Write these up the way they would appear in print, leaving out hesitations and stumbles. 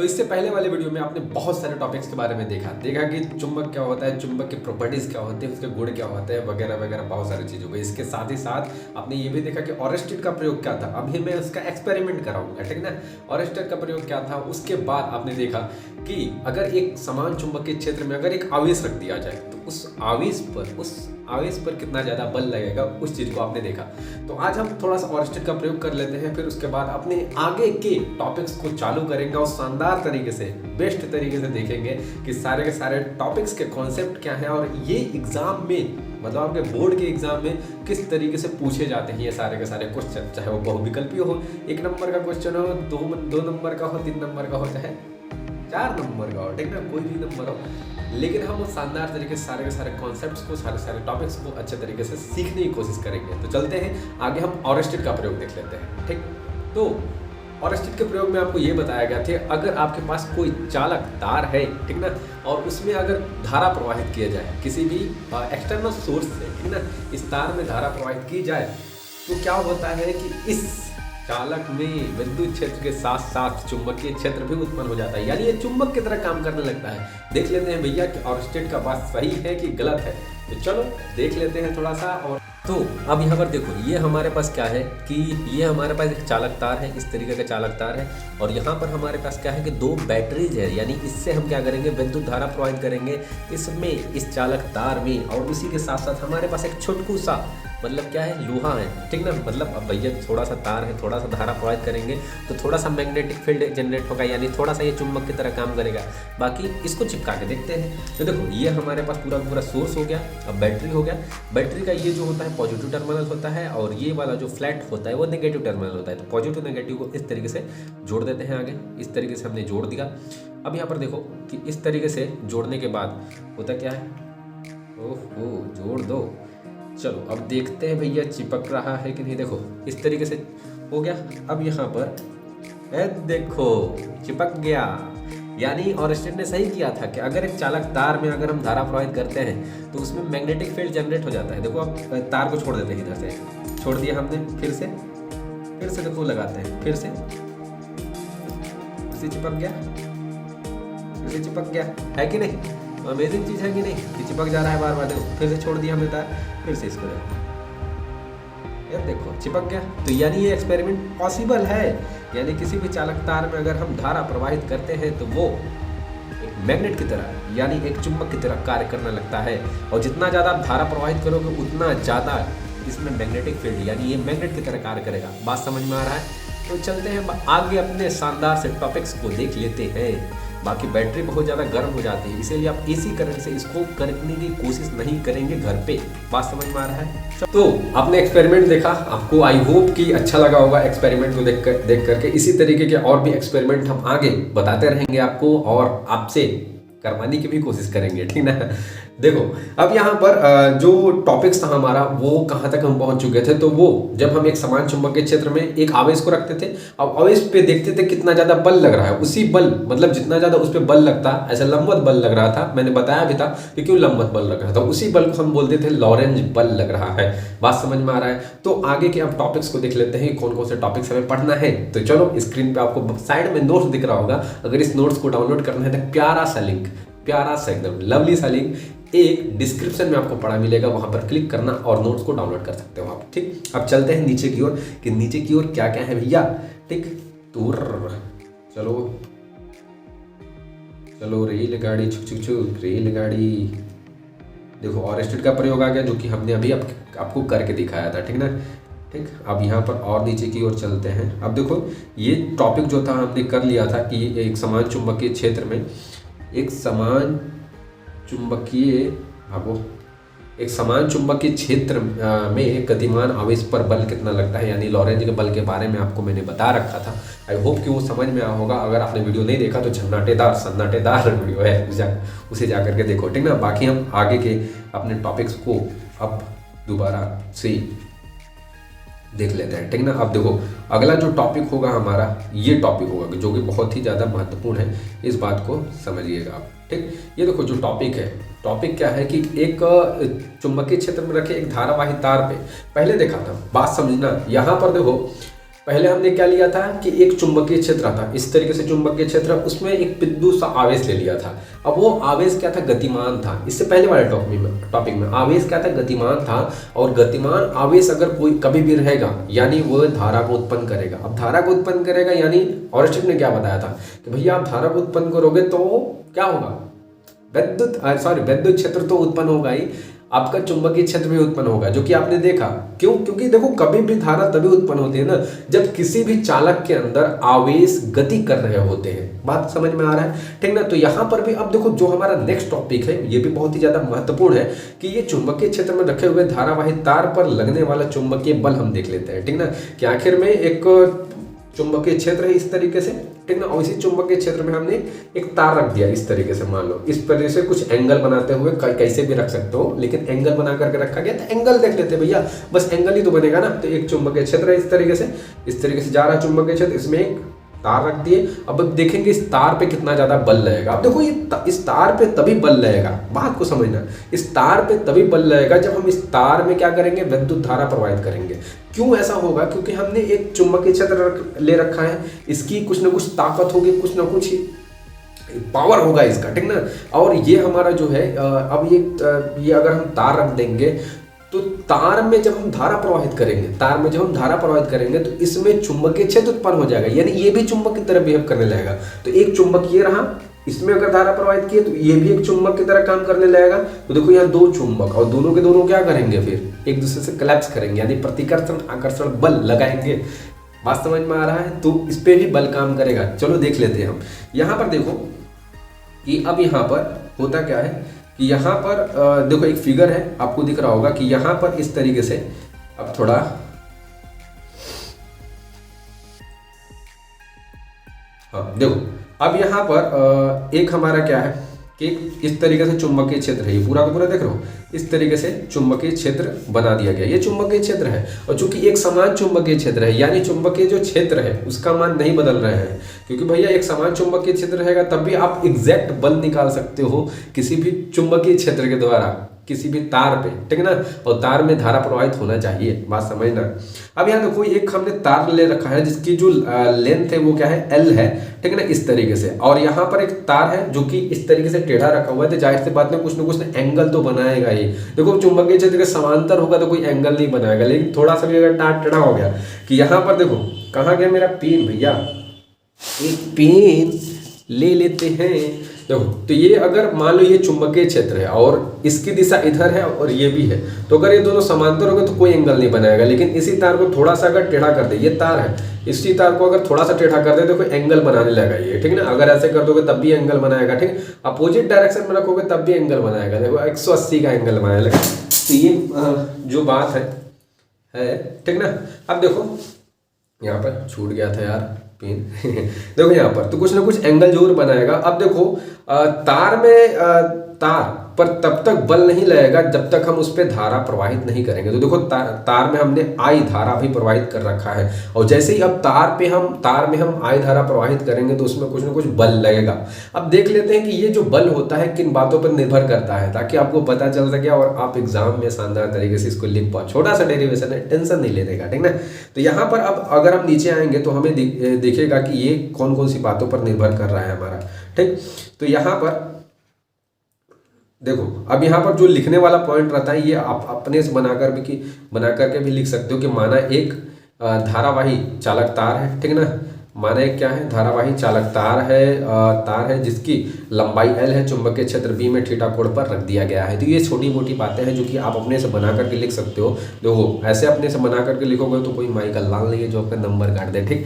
इससे पहले वाले वीडियो में आपने बहुत सारे टॉपिक्स के बारे में देखा कि चुंबक क्या होता है, चुंबक की प्रॉपर्टीज क्या होती है, उसके गुण क्या होते हैं, वगैरह वगैरह बहुत सारी चीज़ों को। इसके साथ ही साथ आपने ये भी देखा कि ऑरेस्टेड का प्रयोग क्या था। अभी मैं उसका एक्सपेरिमेंट कराऊंगा, ठीक ना। ऑरेस्टेड का प्रयोग क्या था, उसके बाद आपने देखा कि अगर एक समान चुंबकीय क्षेत्र में अगर एक आवेश रख दिया जाए तो उस आवेश पर कितना ज़्यादा बल लगेगा, उस चीज़ को आपने देखा। तो आज हम थोड़ा सा ऑरेस्टेड का प्रयोग कर लेते हैं, फिर उसके बाद अपने आगे के टॉपिक्स को चालू करेंगे और शानदार तरीके से, बेस्ट तरीके से देखेंगे कि सारे के सारे टॉपिक्स के कॉन्सेप्ट क्या हैं और ये एग्जाम में, मतलब आपके बोर्ड के एग्जाम में किस तरीके से पूछे जाते हैं ये सारे के सारे क्वेश्चन। चाहे वो बहुविकल्पी हो, 1 नंबर का क्वेश्चन हो, 2 नंबर का हो, 3 नंबर का हो, चाहे 4 नंबर का हो, ठीक ना, कोई भी नंबर हो, लेकिन हम उस शानदार तरीके से सारे के सारे कॉन्सेप्ट्स को, सारे टॉपिक्स को अच्छे तरीके से सीखने की कोशिश करेंगे। तो चलते हैं आगे, हम ऑरेस्टेड का प्रयोग देख लेते हैं। ठीक, तो ऑरेस्टेड के प्रयोग में आपको ये बताया गया था, अगर आपके पास कोई चालक तार है, ठीक ना, और उसमें अगर धारा प्रवाहित किया जाए किसी भी एक्सटर्नल सोर्स से, ठीक ना, इस तार में धारा प्रवाहित की जाए तो क्या होता है कि इस चालक में विद्युत क्षेत्र के साथ साथ चुंबकीय क्षेत्र भी उत्पन्न हो जाता है, यानी ये चुंबक की तरह काम करने लगता है। देख लेते हैं भैया कि ऑरेस्टेड का बात सही है कि गलत है। तो चलो देख लेते हैं थोड़ा सा। और तो अब यहाँ पर देखो, ये हमारे पास क्या है कि ये हमारे पास एक चालक तार है, इस तरीके का चालक तार है, और यहाँ पर हमारे पास क्या है कि 2 बैटरीज है, यानी इससे हम क्या करेंगे, विद्युत धारा प्रोवाइड करेंगे इसमें, इस चालक तार में। और उसी के साथ साथ हमारे पास एक छोटकू सा, मतलब क्या है, लोहा है, ठीक ना। मतलब अब भैया थोड़ा सा तार है, थोड़ा सा धारा प्रोवाइड करेंगे तो थोड़ा सा मैग्नेटिक फील्ड जनरेट होगा, यानी थोड़ा सा ये चुंबक की तरह काम करेगा। बाकी इसको चिपका के देखते हैं। तो देखो, ये हमारे पास पूरा सोर्स हो गया। अब बैटरी हो गया। बैटरी का ये जो होता है पॉजिटिव टर्मिनल होता है, और ये वाला जो फ्लैट होता है वो नेगेटिव टर्मिनल होता है। तो पॉजिटिव नेगेटिव को इस तरीके से जोड़ देते हैं आगे। इस तरीके से हमने जोड़ दिया। अब यहाँ पर देखो कि इस तरीके से जोड़ने के बाद होता क्या है, ओहो, जोड़ दो। चलो अब देखते हैं भैया चिपक रहा है कि नहीं। देखो इस तरीके से हो गया। अब यहाँ पर देखो चिपक गया, यानी ऑरेस्टेड ने सही किया था कि अगर एक चालक तार में अगर हम धारा प्रवाहित करते हैं तो उसमें मैग्नेटिक फील्ड जनरेट हो जाता है। देखो अब तार को छोड़ देते हैं, इधर से छोड़ दिया हमने, फिर से देखो लगाते हैं, फिर से चिपक गया, फिर से चिपक गया, है कि नहीं। अमेजिंग चीज़ है कि नहीं, कि चिपक जा रहा है बार बार। देखो फिर से छोड़ दिया हमने तार, फिर से इसको देखो, यार देखो चिपक गया। तो यानी ये एक्सपेरिमेंट पॉसिबल है, यानी किसी भी चालक तार में अगर हम धारा प्रवाहित करते हैं तो वो एक मैग्नेट की तरह, यानी एक चुंबक की तरह कार्य करने लगता है। और जितना ज़्यादा आप धारा प्रवाहित करोगे उतना ज़्यादा इसमें मैग्नेटिक फील्ड, यानी ये मैग्नेट की तरह कार्य करेगा। बात समझ में आ रहा है। तो चलते हैं आगे, अपने शानदार से टॉपिक्स को देख लेते हैं। बाकी बैटरी बहुत ज़्यादा गर्म हो जाती है, इसीलिए आप एसी करंट से इसको करने की कोशिश नहीं करेंगे घर पे। बात समझ में आ रहा है। तो आपने एक्सपेरिमेंट देखा, आपको आई होप कि अच्छा लगा होगा एक्सपेरिमेंट को देख करके। इसी तरीके के और भी एक्सपेरिमेंट हम आगे बताते रहेंगे आपको, और आपसे करवाने की भी कोशिश करेंगे, ठीक ना। देखो अब यहाँ पर जो टॉपिक्स था हमारा, वो कहाँ तक हम पहुँच चुके थे। तो वो जब हम एक समान चुंबकीय क्षेत्र में एक आवेश को रखते थे, अब आवेश पे देखते थे कितना ज़्यादा बल लग रहा है। उसी बल, मतलब जितना ज़्यादा उस पर बल लगता, ऐसा लंबवत बल लग रहा था, मैंने बताया भी था कि क्यों लंबवत बल लग रहा था। उसी बल को हम बोलते थे लॉरेंज बल लग रहा है। बात समझ में आ रहा है। तो आगे के आप टॉपिक्स को देख लेते हैं, कौन कौन से टॉपिक्स हमें पढ़ना है। तो चलो, स्क्रीन पर आपको साइड में नोट्स दिख रहा होगा। अगर इस नोट्स को डाउनलोड करना है तो प्यारा सा लिंक, प्यारा सा एकदम लवली सा लिंक एक डिस्क्रिप्शन में आपको पड़ा मिलेगा, वहां पर क्लिक करना और नोट्स को डाउनलोड कर सकते हो आप। ठीक, अब चलते हैं नीचे की ओर कि नीचे की ओर क्या क्या है भैया। ठीक, तो चलो चलो रेलगाड़ी, छुक छुक छुक रेलगाड़ी। देखो ऑरेस्टेड का प्रयोग आ गया, जो कि हमने अभी आपको करके दिखाया था, ठीक ना। ठीक, अब यहाँ पर और नीचे की ओर चलते हैं। अब देखो ये टॉपिक जो था हमने कर लिया था कि एक समान चुंबकीय क्षेत्र में एक समान चुंबकीय क्षेत्र में गतिमान आवेश पर बल कितना लगता है, यानी लॉरेंज के बल के बारे में आपको मैंने बता रखा था। आई होप कि वो समझ में आया होगा। अगर आपने वीडियो नहीं देखा तो सन्नाटेदार वीडियो है, उसे जा करके देखो, ठीक ना। बाकी हम आगे के अपने टॉपिक्स को अब दोबारा से देख लेते हैं, ठीक ना। अब देखो अगला जो टॉपिक होगा हमारा, ये टॉपिक होगा जो कि बहुत ही ज़्यादा महत्वपूर्ण है, इस बात को समझिएगा आप। ठीक, ये देखो जो टॉपिक है, टॉपिक क्या है कि एक चुंबकीय क्षेत्र में रखे एक धारावाही तार पे, पहले देखा था। बात समझना, यहाँ पर देखो पहले हमने क्या लिया था कि एक चुंबकीय क्षेत्र था, इस तरीके से चुंबकीय क्षेत्र, उसमें एक बिंदु सा आवेश ले लिया था। अब वो आवेश क्या था, गतिमान था। इससे पहले वाले टॉपिक में आवेश क्या था, गतिमान था। और गतिमान आवेश अगर कोई कभी भी रहेगा यानी वो धारा को उत्पन्न करेगा। अब धारा को उत्पन्न करेगा यानी ऑरिस्टिड ने क्या बताया था कि भैया आप धारा को उत्पन्न करोगे तो क्या होगा, विद्युत क्षेत्र तो उत्पन्न होगा ही, आपका चुंबकीय क्षेत्र भी उत्पन्न होगा, जो कि आपने देखा। क्यों? क्योंकि देखो कभी भी धारा तभी उत्पन्न होती है ना जब किसी भी चालक के अंदर आवेश गति कर रहे होते हैं। बात समझ में आ रहा है, ठीक ना। तो यहाँ पर भी अब देखो जो हमारा नेक्स्ट टॉपिक है ये भी बहुत ही ज्यादा महत्वपूर्ण है कि ये चुंबकीय क्षेत्र में रखे हुए धारावाही तार पर लगने वाला चुंबकीय बल हम देख लेते हैं, ठीक ना। कि आखिर में एक चुंबकीय क्षेत्र है इस तरीके से, ठीक ना, और इसी चुंबकीय क्षेत्र में हमने एक तार रख दिया इस तरीके से। मान लो इस तरह से कुछ एंगल बनाते हुए कैसे भी रख सकते हो, लेकिन एंगल बना करके रखा गया तो एंगल देख लेते भैया, बस एंगल ही तो बनेगा ना। तो एक चुंबकीय क्षेत्र है इस तरीके से जा रहा है चुंबकीय क्षेत्र, इसमें एक तार रख दिए। अब देखेंगे इस तार पे कितना ज्यादा बल लगेगा। अब देखो इस तार पे तभी बल लगेगा, बात को समझना, इस तार पे तभी बल लगेगा जब हम इस तार में क्या करेंगे, विद्युत धारा प्रवाहित करेंगे। क्यों ऐसा होगा? क्योंकि हमने एक चुंबकीय क्षेत्र ले रखा है, इसकी कुछ ना कुछ ताकत होगी, कुछ ना कुछ पावर होगा इसका, ठीक ना। और ये हमारा जो है अब ये अगर हम तार रख देंगे तो तार में जब हम धारा प्रवाहित करेंगे तो इसमें चुंबकीय क्षेत्र उत्पन्न हो जाएगा, यानी ये भी चुंबक की तरह बिहेव करने लगेगा। तो एक चुंबक ये रहा, इसमें अगर धारा प्रवाहित की तो ये भी एक चुंबक की तरह काम करने लगेगा। तो देखो यहाँ दो चुंबक और दोनों के दोनों क्या करेंगे, फिर एक दूसरे से कोलैप्स करेंगे, यानी प्रतिकर्षण आकर्षण बल लगाएंगे। बात समझ में आ रहा है? तो इस पे भी बल काम करेगा। चलो देख लेते हैं हम। यहाँ पर देखो कि अब यहाँ पर होता क्या है कि यहाँ पर देखो एक फिगर है, आपको दिख रहा होगा कि यहाँ पर इस तरीके से, अब थोड़ा हाँ देखो, अब यहाँ पर एक हमारा क्या है कि इस तरीके से चुंबकीय क्षेत्र है, ये पूरा का पूरा देख रहे हो, इस तरीके से चुंबकीय क्षेत्र बना दिया गया। ये चुंबकीय क्षेत्र है और चूंकि एक समान चुंबकीय क्षेत्र है यानी चुंबकीय जो क्षेत्र है उसका मान नहीं बदल रहे हैं, क्योंकि भैया एक समान चुंबकीय क्षेत्र रहेगा तब भी आप एग्जैक्ट बल निकाल सकते हो किसी भी चुंबकीय क्षेत्र के द्वारा किसी भी तार पे, ठीक ना। और तार में धारा प्रवाहित होना चाहिए, बात समझना। अब यहाँ देखो एक हमने तार ले रखा है जिसकी जो लेंथ है वो क्या है, L है, ठीक है ना, इस तरीके से। और यहाँ पर एक तार है जो कि इस तरीके से टेढ़ा रखा हुआ है, तो जाहिर सी बात में कुछ ना कुछ एंगल तो बनाएगा ही। देखो चुंबकीय क्षेत्र के समांतर होगा तो कोई एंगल नहीं बनाएगा, लेकिन थोड़ा सा भी अगर तार टेढ़ा हो गया कि यहाँ पर देखो कहाँ गया मेरा पेन, भैया एक पेन ले लेते हैं। देखो तो ये अगर मान लो ये चुंबकीय क्षेत्र है और इसकी दिशा इधर है और ये भी है, तो अगर ये दोनों समांतर हो गए तो कोई एंगल नहीं बनाएगा। लेकिन इसी तार को थोड़ा सा अगर टेढ़ा कर दे, ये तार है, इसी तार को अगर थोड़ा सा टेढ़ा कर दे तो कोई एंगल बनाने लगेगा ये, ठीक ना। अगर ऐसे कर दोगे तब भी एंगल बनाएगा, ठीक। अपोजिट डायरेक्शन में रखोगे तब भी एंगल बनाएगा। देखो 180 का एंगल बनाने लगेगा। तो ये जो बात है, ठीक ना। अब देखो यहाँ पर छूट गया था यार पेन देखो यहाँ पर तो कुछ ना कुछ एंगल जरूर बनाएगा। अब देखो तार में तार पर तब तक बल नहीं लगेगा जब तक हम उस पर धारा प्रवाहित नहीं करेंगे। तो देखो तार में हमने आई धारा भी प्रवाहित कर रखा है, और जैसे ही अब तार में हम आई धारा प्रवाहित करेंगे तो उसमें कुछ ना कुछ बल लगेगा। अब देख लेते हैं कि ये जो बल होता है किन बातों पर निर्भर करता है, ताकि आपको पता चल सके और आप एग्जाम में शानदार तरीके से इसको लिख पाओ। छोटा सा डेरिवेशन है, टेंशन नहीं लेने का, ठीक ना। तो यहाँ पर अब अगर हम नीचे आएंगे तो हमें दिखेगा कि ये कौन कौन सी बातों पर निर्भर कर रहा है हमारा, ठीक। तो यहाँ पर देखो अब यहाँ पर जो लिखने वाला पॉइंट रहता है ये आप अपने से बना करके भी लिख सकते हो कि माना एक धारावाही चालक तार है, ठीक ना। माना एक क्या है, धारावाही चालक तार है जिसकी लंबाई L है, चुंबकीय क्षेत्र B में थीटा कोण पर रख दिया गया है। तो ये छोटी मोटी बातें हैं जो कि आप अपने से बना करके लिख सकते हो। देखो ऐसे अपने से बना करके लिखोगे तो कोई माई का लाल नहीं है जो आपका नंबर काट दे, ठीक।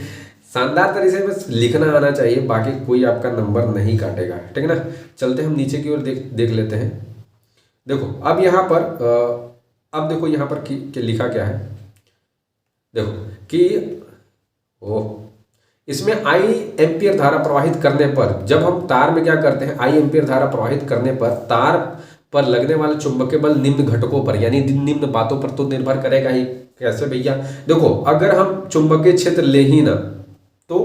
शानदार तरीके से बस लिखना आना चाहिए, बाकी कोई आपका नंबर नहीं काटेगा, ठीक ना। चलते हम नीचे की ओर देख लेते हैं। देखो अब यहाँ पर अब देखो यहाँ पर कि लिखा क्या है। देखो कि इसमें I एम्पियर धारा प्रवाहित करने पर, जब हम तार में क्या करते हैं, I एम्पियर धारा प्रवाहित करने पर तार पर लगने वाले चुंबकीय बल निम्न घटकों पर यानी निम्न बातों पर तो निर्भर करेगा ही। कैसे भैया, देखो अगर हम चुंबकीय क्षेत्र ले ही ना तो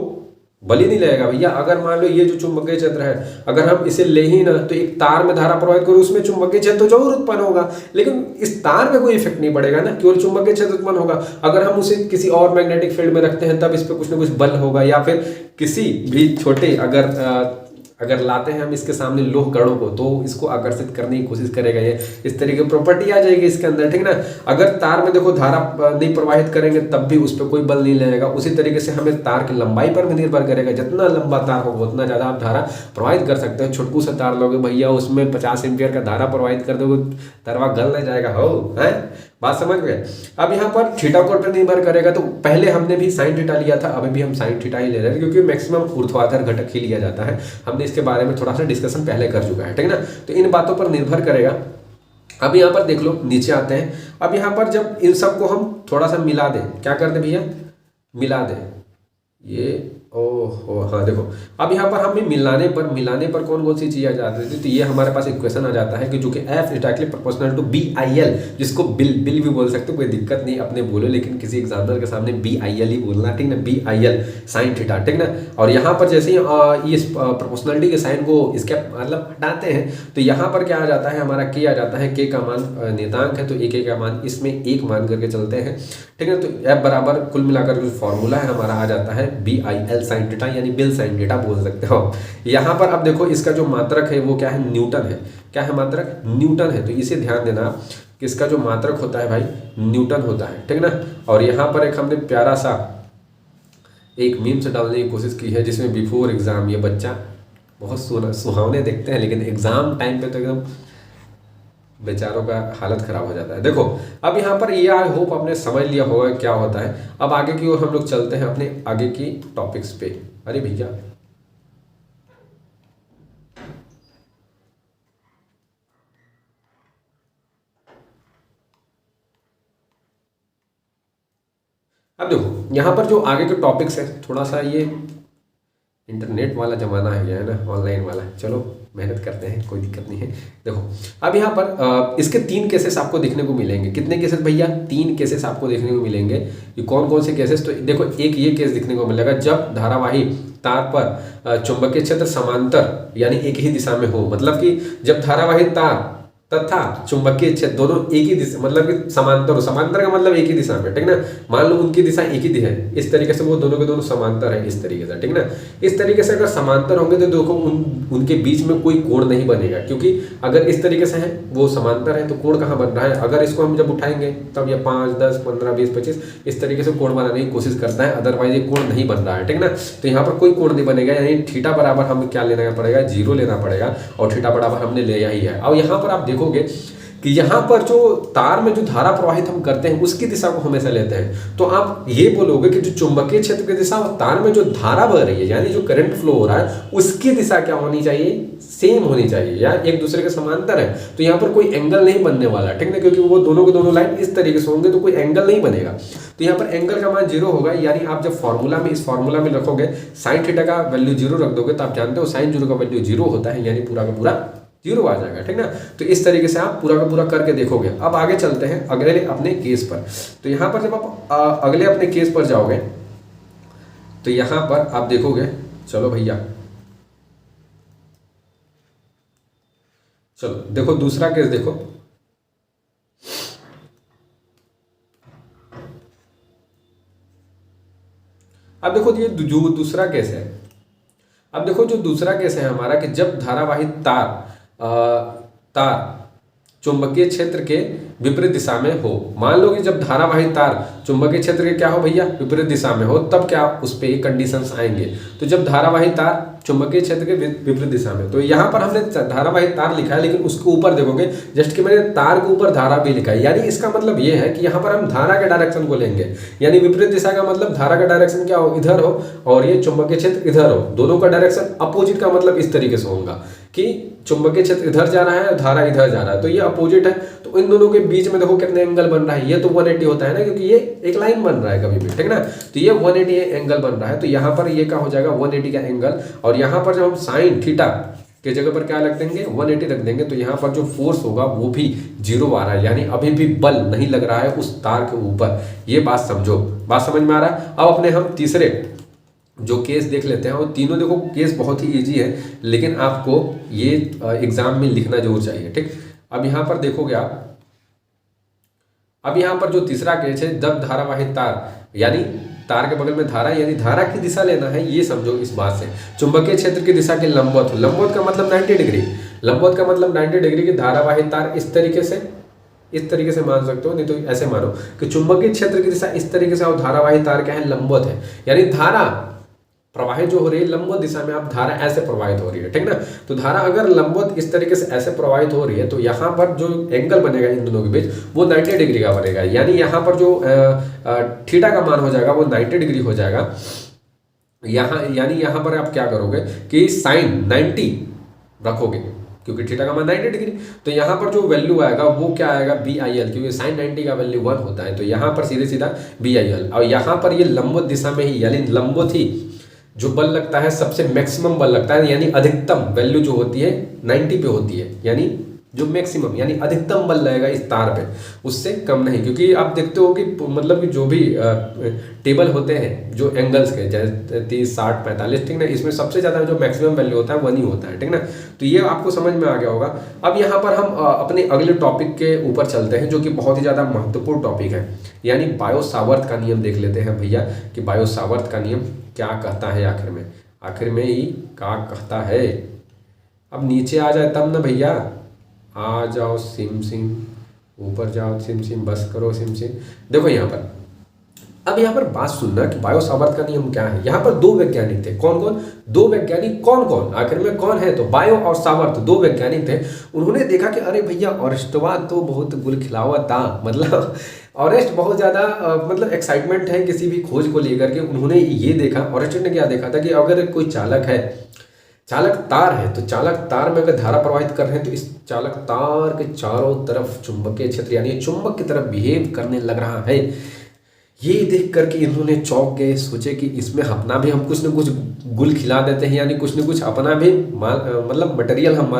बल ही नहीं लगेगा भैया। अगर मान लो ये जो चुंबकीय क्षेत्र है, अगर हम इसे ले ही ना, तो एक तार में धारा प्रवाहित करो, उसमें चुंबकीय क्षेत्र तो जरूर उत्पन्न होगा, लेकिन इस तार में कोई इफेक्ट नहीं पड़ेगा ना, केवल चुंबकीय क्षेत्र उत्पन्न होगा। अगर हम उसे किसी और मैग्नेटिक फील्ड में रखते हैं तब इस पर कुछ ना कुछ बल होगा, या फिर किसी भी छोटे अगर लाते हैं हम इसके सामने लोह कणों को, तो इसको आकर्षित करने की कोशिश करेगा ये, इस तरीके की प्रॉपर्टी आ जाएगी इसके अंदर, ठीक ना। अगर तार में देखो धारा नहीं प्रवाहित करेंगे तब भी उस पर कोई बल नहीं लगेगा। उसी तरीके से हमें तार की लंबाई पर भी निर्भर करेगा, जितना लंबा तार होगा उतना ज़्यादा आप धारा प्रवाहित कर सकते हैं। छुटकू सा तार लोगे भैया, उसमें 50 एम्पियर का धारा प्रवाहित कर दोगे, तारवा गल नहीं जाएगा हो, है बात समझ गए। अब यहाँ पर थीटा कोण पर निर्भर करेगा, तो पहले हमने भी साइन थीटा लिया था, अभी भी हम साइन थीटा ही ले रहे हैं, क्योंकि मैक्सिमम ऊर्ध्वाधर घटक ही लिया जाता है। हमने इसके बारे में थोड़ा सा डिस्कशन पहले कर चुका है, ठीक ना। तो इन बातों पर निर्भर करेगा। अब यहाँ पर देख लो, नीचे आते हैं। अब यहाँ पर जब इन सबको हम थोड़ा सा मिला दें, क्या कर दें भैया, मिला दें ये, ओहो हाँ देखो, अब यहाँ पर हमें मिलाने पर कौन कौन सी चीज़ आ जाती है, तो ये हमारे पास इक्वेशन आ जाता है कि जो कि F is directly proportional to BIL, जिसको बिल भी बोल सकते हो, कोई दिक्कत नहीं, अपने बोलो, लेकिन किसी एग्जाम्पल के सामने BIL ही बोलना, ठीक ना, BIL साइन थीटा, ठीक ना। और यहाँ पर जैसे ही इस प्रोपोर्शनलिटी के साइन को इसके मतलब हटाते हैं, तो यहाँ पर क्या आ जाता है, हमारा K आ जाता है। K का मान नेतांक है, तो एक का मान इसमें 1 मान करके चलते हैं, ठीक है। तो F बराबर कुल मिलाकर जो फॉर्मूला है हमारा आ जाता है BIL साइन थीटा, यानी बिल साइन थीटा बोल सकते हो। यहाँ पर अब देखो, इसका जो मात्रक है वो क्या है, न्यूटन है। क्या है मात्रक, न्यूटन है। तो इसे ध्यान देना कि इसका जो मात्रक होता है भाई, न्यूटन होता है, ठीक ना। और यहाँ पर एक हमने प्यारा सा एक मीम से डालने की कोशिश की है, जिसमें बिफोर एग्जाम ये बच्चा बहुत सुहावने देखते हैं, लेकिन एग्जाम टाइम पे तो एकदम बेचारों का हालत खराब हो जाता है। देखो अब यहाँ पर ये आई होप आपने समझ लिया होगा क्या होता है। अब आगे की ओर हम लोग चलते हैं अपने आगे की टॉपिक्स पे। अरे भैया अब देखो यहाँ पर जो आगे के टॉपिक्स है, थोड़ा सा ये इंटरनेट वाला ज़माना है, है ना, ऑनलाइन वाला, चलो मेहनत करते हैं, कोई दिक्कत नहीं है। देखो अब यहाँ पर इसके 3 केसेस आपको देखने को मिलेंगे। कितने केसेस भैया, 3 केसेस आपको देखने को मिलेंगे। ये कौन कौन से केसेस, तो देखो एक ये केस देखने को मिलेगा, जब धारावाही तार पर चुंबकीय क्षेत्र समांतर यानी एक ही दिशा में हो, मतलब कि जब धारावाही तार तथा चुंबकीय क्षेत्र दोनों एक ही दिशा, मतलब कि समांतर हो, समांतर का मतलब एक ही दिशा में, ठीक ना। मान लो उनकी दिशा एक ही है, इस तरीके से वो दोनों के दोनों समांतर है, इस तरीके से, ठीक ना। इस तरीके से अगर समांतर होंगे तो देखो उनके बीच में कोई कोण नहीं बनेगा, क्योंकि अगर इस तरीके से है वो समांतर है तो कोण कहाँ बन रहा है। अगर इसको हम जब उठाएंगे तब ये 5, 10, 15, 20, 25 इस तरीके से कोण बनाने की कोशिश करता है, अदरवाइज ये कोण नहीं बन रहा है, ठीक ना। तो यहाँ पर कोई कोण नहीं बनेगा, यानी थीटा बराबर हमें क्या लेना पड़ेगा, 0 लेना पड़ेगा, और थीटा बराबर हमने लिया ही है। अब यहाँ पर आप देखोगे कि यहाँ पर जो तार में जो धारा प्रवाहित हम करते हैं उसकी दिशा को हमेशा लेते हैं, तो आप ये बोलोगे कि जो चुंबकीय क्षेत्र की दिशा और तार में जो धारा बह रही है, यानी जो करंट फ्लो हो रहा है, उसकी दिशा क्या होनी चाहिए, सेम होनी चाहिए, या एक दूसरे के समांतर है। तो यहाँ पर कोई एंगल नहीं बनने वाला, ठीक है, क्योंकि वो दोनों के दोनों लाइन इस तरीके से होंगे तो कोई एंगल नहीं बनेगा। तो यहाँ पर एंगल का मान 0 होगा, यानी आप जब फॉर्मूला में इस फॉर्मूला में रखोगे साइन थीटा का वैल्यू 0 रख दोगे, तो आप जानते हो साइन 0 का वैल्यू 0 होता है, यानी पूरा का पूरा 0 आ जाएगा, ठीक ना। तो इस तरीके से आप पूरा का पूरा करके देखोगे। अब आगे चलते हैं अगले अपने केस पर। तो यहाँ पर जब आप अगले अपने केस पर जाओगे तो यहाँ पर आप देखोगे, चलो भैया चलो देखो दूसरा केस देखो। अब देखो ये जो दूसरा केस है, अब देखो जो दूसरा केस है हमारा, कि जब धारावाही तार चुंबकीय क्षेत्र के विपरीत दिशा में हो। मान लो कि जब धारावाही तार चुंबकीय क्षेत्र के क्या हो भैया, विपरीत दिशा में हो, तब क्या उस पे कंडीशंस आएंगे। तो जब धारावाही तार चुंबकीय क्षेत्र के विपरीत दिशा में, तो यहाँ पर हमने धारावाही तार लिखा है, लेकिन उसके ऊपर देखोगे जस्ट कि मैंने तार के ऊपर धारा भी लिखा है, यानी इसका मतलब ये है कि यहाँ पर हम धारा के डायरेक्शन को लेंगे, यानी विपरीत दिशा का मतलब धारा का डायरेक्शन क्या हो, इधर हो, और ये चुंबकीय क्षेत्र इधर हो। दोनों का डायरेक्शन अपोजिट का मतलब इस तरीके से होगा कि चुंबकीय क्षेत्र इधर जा रहा है, धारा इधर जा रहा है, तो ये अपोजिट है। तो इन दोनों के बीच में देखो कितने एंगल बन रहा है, ये तो 180 होता है ना, क्योंकि ये एक लाइन बन रहा है कभी भी, ठीक ना। तो ये 180 एंगल बन रहा है, तो यहाँ पर ये क्या हो जाएगा 180 का एंगल, और यहाँ पर जब हम साइन थीटा के जगह पर क्या रख देंगे 180 रख देंगे, तो यहाँ पर जो फोर्स होगा वो भी 0 आ रहा है, यानी अभी भी बल नहीं लग रहा है उस तार के ऊपर। ये बात समझो, बात समझ में आ रहा है। अब अपने हम तीसरे जो केस देख लेते हैं, और तीनों देखो केस बहुत ही इजी है, लेकिन आपको ये एग्जाम में लिखना जरूर चाहिए, ठीक। अब यहाँ पर देखोगे आप, अब यहाँ पर जो तीसरा केस है, जब धारावाही तार, यानी तार के बगल में धारा, यानी धारा की दिशा लेना है, ये समझो इस बात से, चुंबकीय क्षेत्र की दिशा के लंबवत हो। लंबवत का मतलब 90 डिग्री, लंबवत का मतलब 90 डिग्री की धारावाही तार इस तरीके से मान सकते हो, नहीं तो ऐसे मानो कि चुंबकीय क्षेत्र की दिशा इस तरीके से, और धारावाही तार क्या है, लंबवत है, यानी धारा प्रवाहित जो हो रही है लंबवत दिशा में, आप धारा ऐसे प्रवाहित हो रही है, ठीक ना। तो धारा अगर लंबवत इस तरीके से ऐसे प्रवाहित हो रही है, तो यहाँ पर जो एंगल बनेगा इन दोनों के बीच वो 90 डिग्री का बनेगा, यानी यहाँ पर जो थीटा का मान हो जाएगा वो 90 डिग्री हो जाएगा। यानी यहाँ पर आप क्या करोगे कि साइन 90 रखोगे, क्योंकि थीटा का मान 90 डिग्री, तो यहाँ पर जो वैल्यू आएगा वो क्या आएगा, BIL, क्योंकि साइन 90 का वैल्यू 1 होता है, तो यहाँ पर सीधे सीधा BIL। और यहाँ पर ये लंबवत दिशा में ही, यानी लंबवत ही जो बल लगता है, सबसे मैक्सिमम बल लगता है, यानी अधिकतम वैल्यू जो होती है 90 पे होती है, यानी जो मैक्सिमम यानी अधिकतम बल लगेगा इस तार पे, उससे कम नहीं। क्योंकि आप देखते हो कि मतलब कि जो भी टेबल होते हैं जो एंगल्स के, जैसे 30, 60, 45, ठीक ना, इसमें सबसे ज़्यादा जो मैक्सिमम वैल्यू होता है 1 ही होता है, ठीक ना। तो ये आपको समझ में आ गया होगा। अब यहाँ पर हम अपने अगले टॉपिक के ऊपर चलते हैं, जो कि बहुत ही ज़्यादा महत्वपूर्ण टॉपिक है, यानी बायो सावर्त का नियम देख लेते हैं भैया, कि बायो सावर्त का नियम क्या कहता है, आखिर में ही क्या कहता है। अब नीचे आ जाए तब ना भैया, आ जाओ सिम सिम, ऊपर जाओ सिम सिम, बस करो सिम सिम। देखो यहाँ पर, अब यहाँ पर बात सुनना कि बायो सावर्त का नियम क्या है। यहाँ पर दो वैज्ञानिक थे, कौन कौन, दो वैज्ञानिक कौन कौन, आखिर में कौन है, तो बायो और सावर्त दो वैज्ञानिक थे। उन्होंने देखा कि अरे भैया ऑरेस्टवा तो बहुत गुल खिलावा था, मतलब ऑरेस्ट बहुत ज़्यादा मतलब एक्साइटमेंट है किसी भी खोज को लेकर के। उन्होंने ये देखा, ऑरेस्ट ने क्या देखा था कि अगर कोई चालक है, चालक तार है, तो चालक तार में अगर धारा प्रवाहित कर रहे हैं, तो इस चालक तार के चारों तरफ चुंबकीय क्षेत्र यानी चुंबक की तरफ बिहेव करने लग रहा है। ये देख करके इन्होंने चौंक गए, सोचे कि इसमें अपना भी हम कुछ न कुछ गुल खिला देते हैं, यानी कुछ न कुछ अपना भी माल मतलब मटेरियल, हम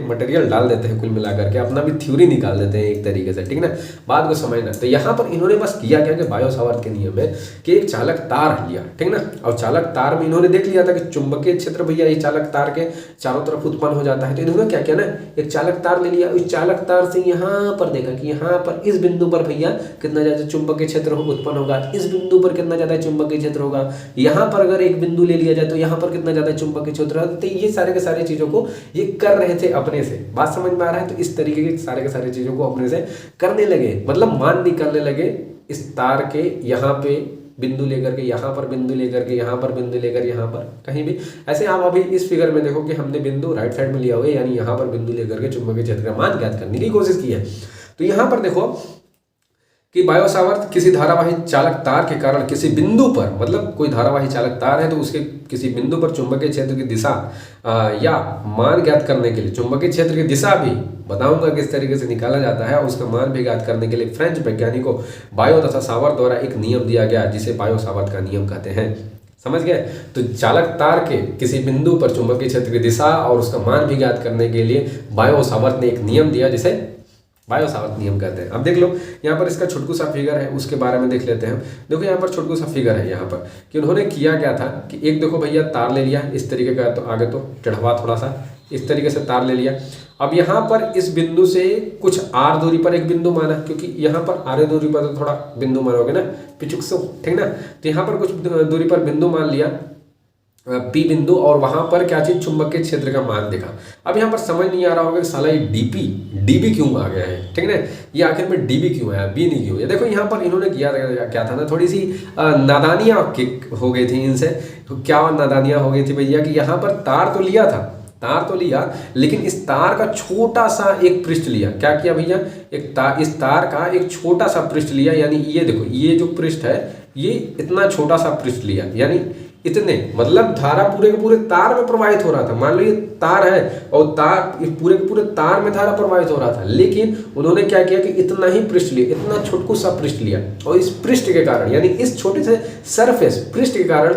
मटेरियल डाल देते हैं, कुल मिला करके अपना भी थ्योरी निकाल देते हैं एक तरीके से, ठीक ना, बात को समझना। तो यहाँ पर इन्होंने बस किया क्या कि बायो सावर्त के नियम में कि एक चालक तार लिया, ठीक ना, और चालक तार में इन्होंने देख लिया था कि चुंबकीय क्षेत्र भैया ये चालक तार के चारों तरफ उत्पन्न हो जाता है। तो इन्होंने क्या किया ना, एक चालक तार ले लिया, उस चालक तार से यहाँ पर देखा कि यहाँ पर इस बिंदु पर भैया कितना ज़्यादा चुंबकीय क्षेत्र उत्पन्न होगा, इस बिंदु पर कितना ज्यादा चुंबकीय क्षेत्र होगा, यहाँ पर अगर एक बिंदु ले लिया जाए तो यहाँ पर कितना ज्यादा चुंबकीय क्षेत्र होगा। तो ये सारे के सारे चीजों को ये कर रहे थे अपने से, बात समझ में आ रहा है। तो इस तरीके के सारे चीजों को अपने से करने लगे, मतलब मान निकालने लगे इस तार के यहाँ पे बिंदु लेकर के, यहाँ पर बिंदु लेकर के, यहाँ पर बिंदु लेकर, यहाँ पर कहीं भी ऐसे। आप अभी इस फिगर में देखो कि हमने बिंदु राइट साइड में लिया हुआ है, यानी यहाँ पर बिंदु लेकर के चुंबकीय क्षेत्र का मान ज्ञात करने की कोशिश की है। तो यहाँ पर देखो कि बायो सावर्त किसी धारावाही चालक तार के कारण किसी बिंदु पर, मतलब कोई धारावाही चालक तार है तो उसके किसी बिंदु पर चुंबकीय क्षेत्र की दिशा या मान ज्ञात करने के लिए, चुंबकीय क्षेत्र की दिशा भी बताऊंगा किस तरीके से निकाला जाता है, और उसका मान भी ज्ञात करने के लिए फ्रेंच वैज्ञानिकों बायो तथा सावर्त द्वारा एक नियम दिया गया, जिसे बायो सावर्त का नियम कहते हैं। समझ गए। तो चालक तार के किसी बिंदु पर चुंबकीय क्षेत्र की दिशा और उसका मान भी ज्ञात करने के लिए बायो सावर्त ने एक नियम दिया, जिसे बायो सावर्त नियम कहते हैं। अब देख लो यहाँ पर इसका छोटकू सा फिगर है, उसके बारे में देख लेते हैं। देखो यहाँ पर छोटकू सा फिगर है यहाँ पर कि उन्होंने किया क्या था कि एक देखो भैया तार ले लिया इस तरीके का, तो आगे तो चढ़वा थोड़ा सा इस तरीके से तार ले लिया। अब यहाँ पर इस बिंदु से कुछ आर दूरी पर एक बिंदु माना, क्योंकि यहाँ पर आर दूरी पर तो थोड़ा बिंदु मानोगे ना पिचुक से, ठीक ना। तो यहाँ पर कुछ दूरी पर बिंदु मान लिया पी बिंदु, और वहां पर क्या चीज चुंबकीय क्षेत्र का मान देखा। अब यहाँ पर समझ नहीं आ रहा होगा कि साला ये डीबी क्यों आ गया है, ठीक है ना, ये आखिर में डीबी क्यों आया, बी नहीं क्यों है। देखो यहाँ पर इन्होंने किया क्या था ना, थोड़ी सी नादानियाँ हो गई थी इनसे। तो क्या नादानियाँ हो गई थी भैया कि यहाँ पर तार तो लिया, लेकिन इस तार का छोटा सा एक पृष्ठ लिया। क्या किया भैया, इस तार का एक छोटा सा पृष्ठ लिया, यानी ये देखो ये जो पृष्ठ है ये इतना छोटा सा पृष्ठ लिया, यानी इतने, मतलब धारा पूरे के पूरे तार में प्रवाहित हो रहा था। मान लो ये तार है और तार पूरे के पूरे तार में धारा प्रवाहित हो रहा था, लेकिन उन्होंने क्या किया कि इतना ही पृष्ठ लिया, इतना छोटकू सा पृष्ठ लिया, और इस पृष्ठ के कारण, यानी इस छोटे से सरफेस पृष्ठ के कारण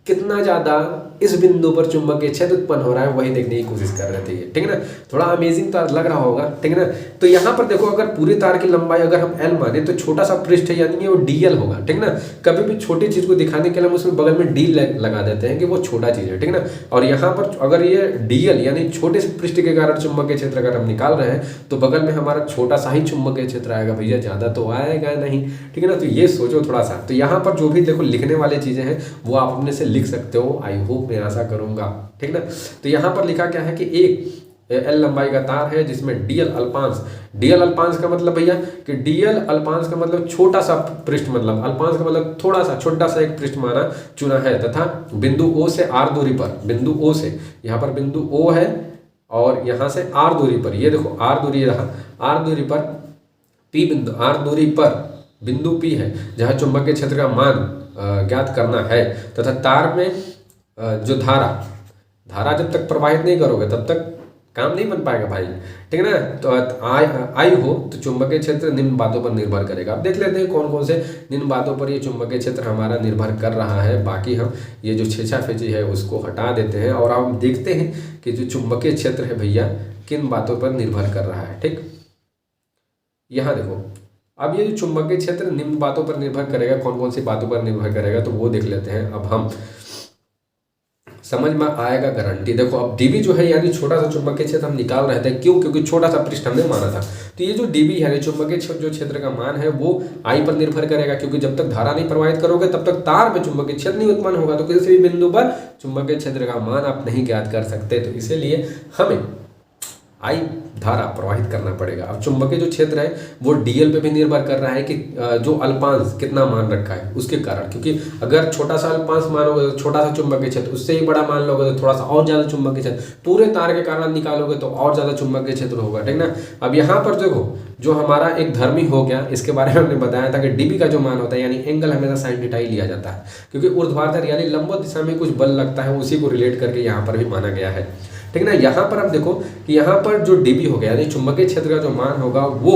कितना ज्यादा इस बिंदु पर चुंबकीय क्षेत्र उत्पन्न हो रहा है वही देखने की कोशिश कर रहे थे ये, ठीक है ना। थोड़ा अमेजिंग तो लग रहा होगा, ठीक है ना। तो यहाँ पर देखो अगर पूरी तार की लंबाई अगर हम एल माने तो छोटा सा पृष्ठ है यानी कि वो डीएल होगा, ठीक है ना। कभी भी छोटी चीज को दिखाने के लिए हम उसमें बगल में डी लगा देते हैं कि वो छोटा चीज है, ठीक है ना। और यहाँ पर अगर ये डीएल यानी छोटे से पृष्ठ के कारण चुंबकीय क्षेत्र अगर हम निकाल रहे हैं तो बगल में हमारा छोटा सा ही चुंबकीय क्षेत्र आएगा भैया, ज्यादा तो आएगा नहीं, ठीक है ना। तो ये सोचो थोड़ा सा। तो यहाँ पर जो भी देखो लिखने वाली चीजें हैं वो आप अपने से लिख सकते हो, आई होप मैं आशा करूंगा, ठीक ना। तो यहाँ पर लिखा क्या है कि एक एल लंबाई का तार है जिसमें डीएल अल्पांश, डीएल अल्पांश का मतलब भैया कि डीएल अल्पांश का मतलब छोटा सा पृष्ठ, मतलब अल्पांश का मतलब थोड़ा सा छोटा सा एक पृष्ठ माना चुना है, तथा बिंदु ओ से आर दूरी पर, बिंदु ओ से यहाँ पर बिंदु ओ है और यहाँ से आर दूरी पर, ये देखो आर दूरी रहा, आर दूरी पर पी बिंदु, आर दूरी पर बिंदु पी है जहाँ चुंबकीय क्षेत्र का मान ज्ञात करना है, तथा तार में जो धारा जब तक प्रवाहित नहीं करोगे तब तक काम नहीं बन पाएगा भाई, ठीक है ना। तो आई हो तो चुंबकीय क्षेत्र निम्न बातों पर निर्भर करेगा। अब देख लेते हैं कौन कौन से निम्न बातों पर ये चुंबकीय क्षेत्र हमारा निर्भर कर रहा है। बाकी हम ये जो छेछाफेची है उसको हटा देते हैं और हम देखते हैं कि जो चुंबकीय क्षेत्र है भैया किन बातों पर निर्भर कर रहा है, ठीक। यहाँ देखो अब ये जो चुंबकीय क्षेत्र निम्न बातों पर निर्भर करेगा, कौन कौन सी बातों पर निर्भर करेगा तो वो देख लेते हैं। अब हम समझ में आएगा गारंटी। देखो अब डीबी जो है यानी छोटा सा चुंबकीय क्षेत्र हम निकाल रहे थे, क्यों? क्योंकि छोटा सा पृष्ठ हमने माना था। तो ये जो डीबी है चुंबकीय जो क्षेत्र का मान है वो आई पर निर्भर करेगा, क्योंकि जब तक धारा नहीं प्रवाहित करोगे तब तक तार में चुंबकीय क्षेत्र नहीं उत्पन्न होगा, तो किसी भी बिंदु पर चुंबकीय क्षेत्र का मान आप नहीं ज्ञात कर सकते। तो इसीलिए हमें आई धारा प्रवाहित करना पड़ेगा। अब चुंबकीय जो क्षेत्र है वो डीएल पे भी निर्भर कर रहा है कि जो अल्पांश कितना मान रखा है उसके कारण, क्योंकि अगर छोटा सा अल्पांश मानोगे तो छोटा सा चुंबकीय क्षेत्र, उससे ही बड़ा मान लोगे तो थोड़ा सा और ज्यादा चुंबकीय क्षेत्र, पूरे तार के कारण निकालोगे तो और ज्यादा चुंबकीय क्षेत्र होगा, ठीक ना। अब यहाँ पर देखो जो हमारा एक धर्मी हो गया, इसके बारे में हमने बताया था कि डीबी का जो मान होता है यानी एंगल हमेशा साइन थीटा ही लिया जाता है, क्योंकि ऊर्ध्वाधर यानी लंबवत दिशा में कुछ बल लगता है, उसी को रिलेट करके यहाँ पर भी माना गया है, ठीक ना। यहाँ पर अब देखो कि यहाँ पर जो डीबी हो गया यानी चुंबकीय क्षेत्र का जो मान होगा वो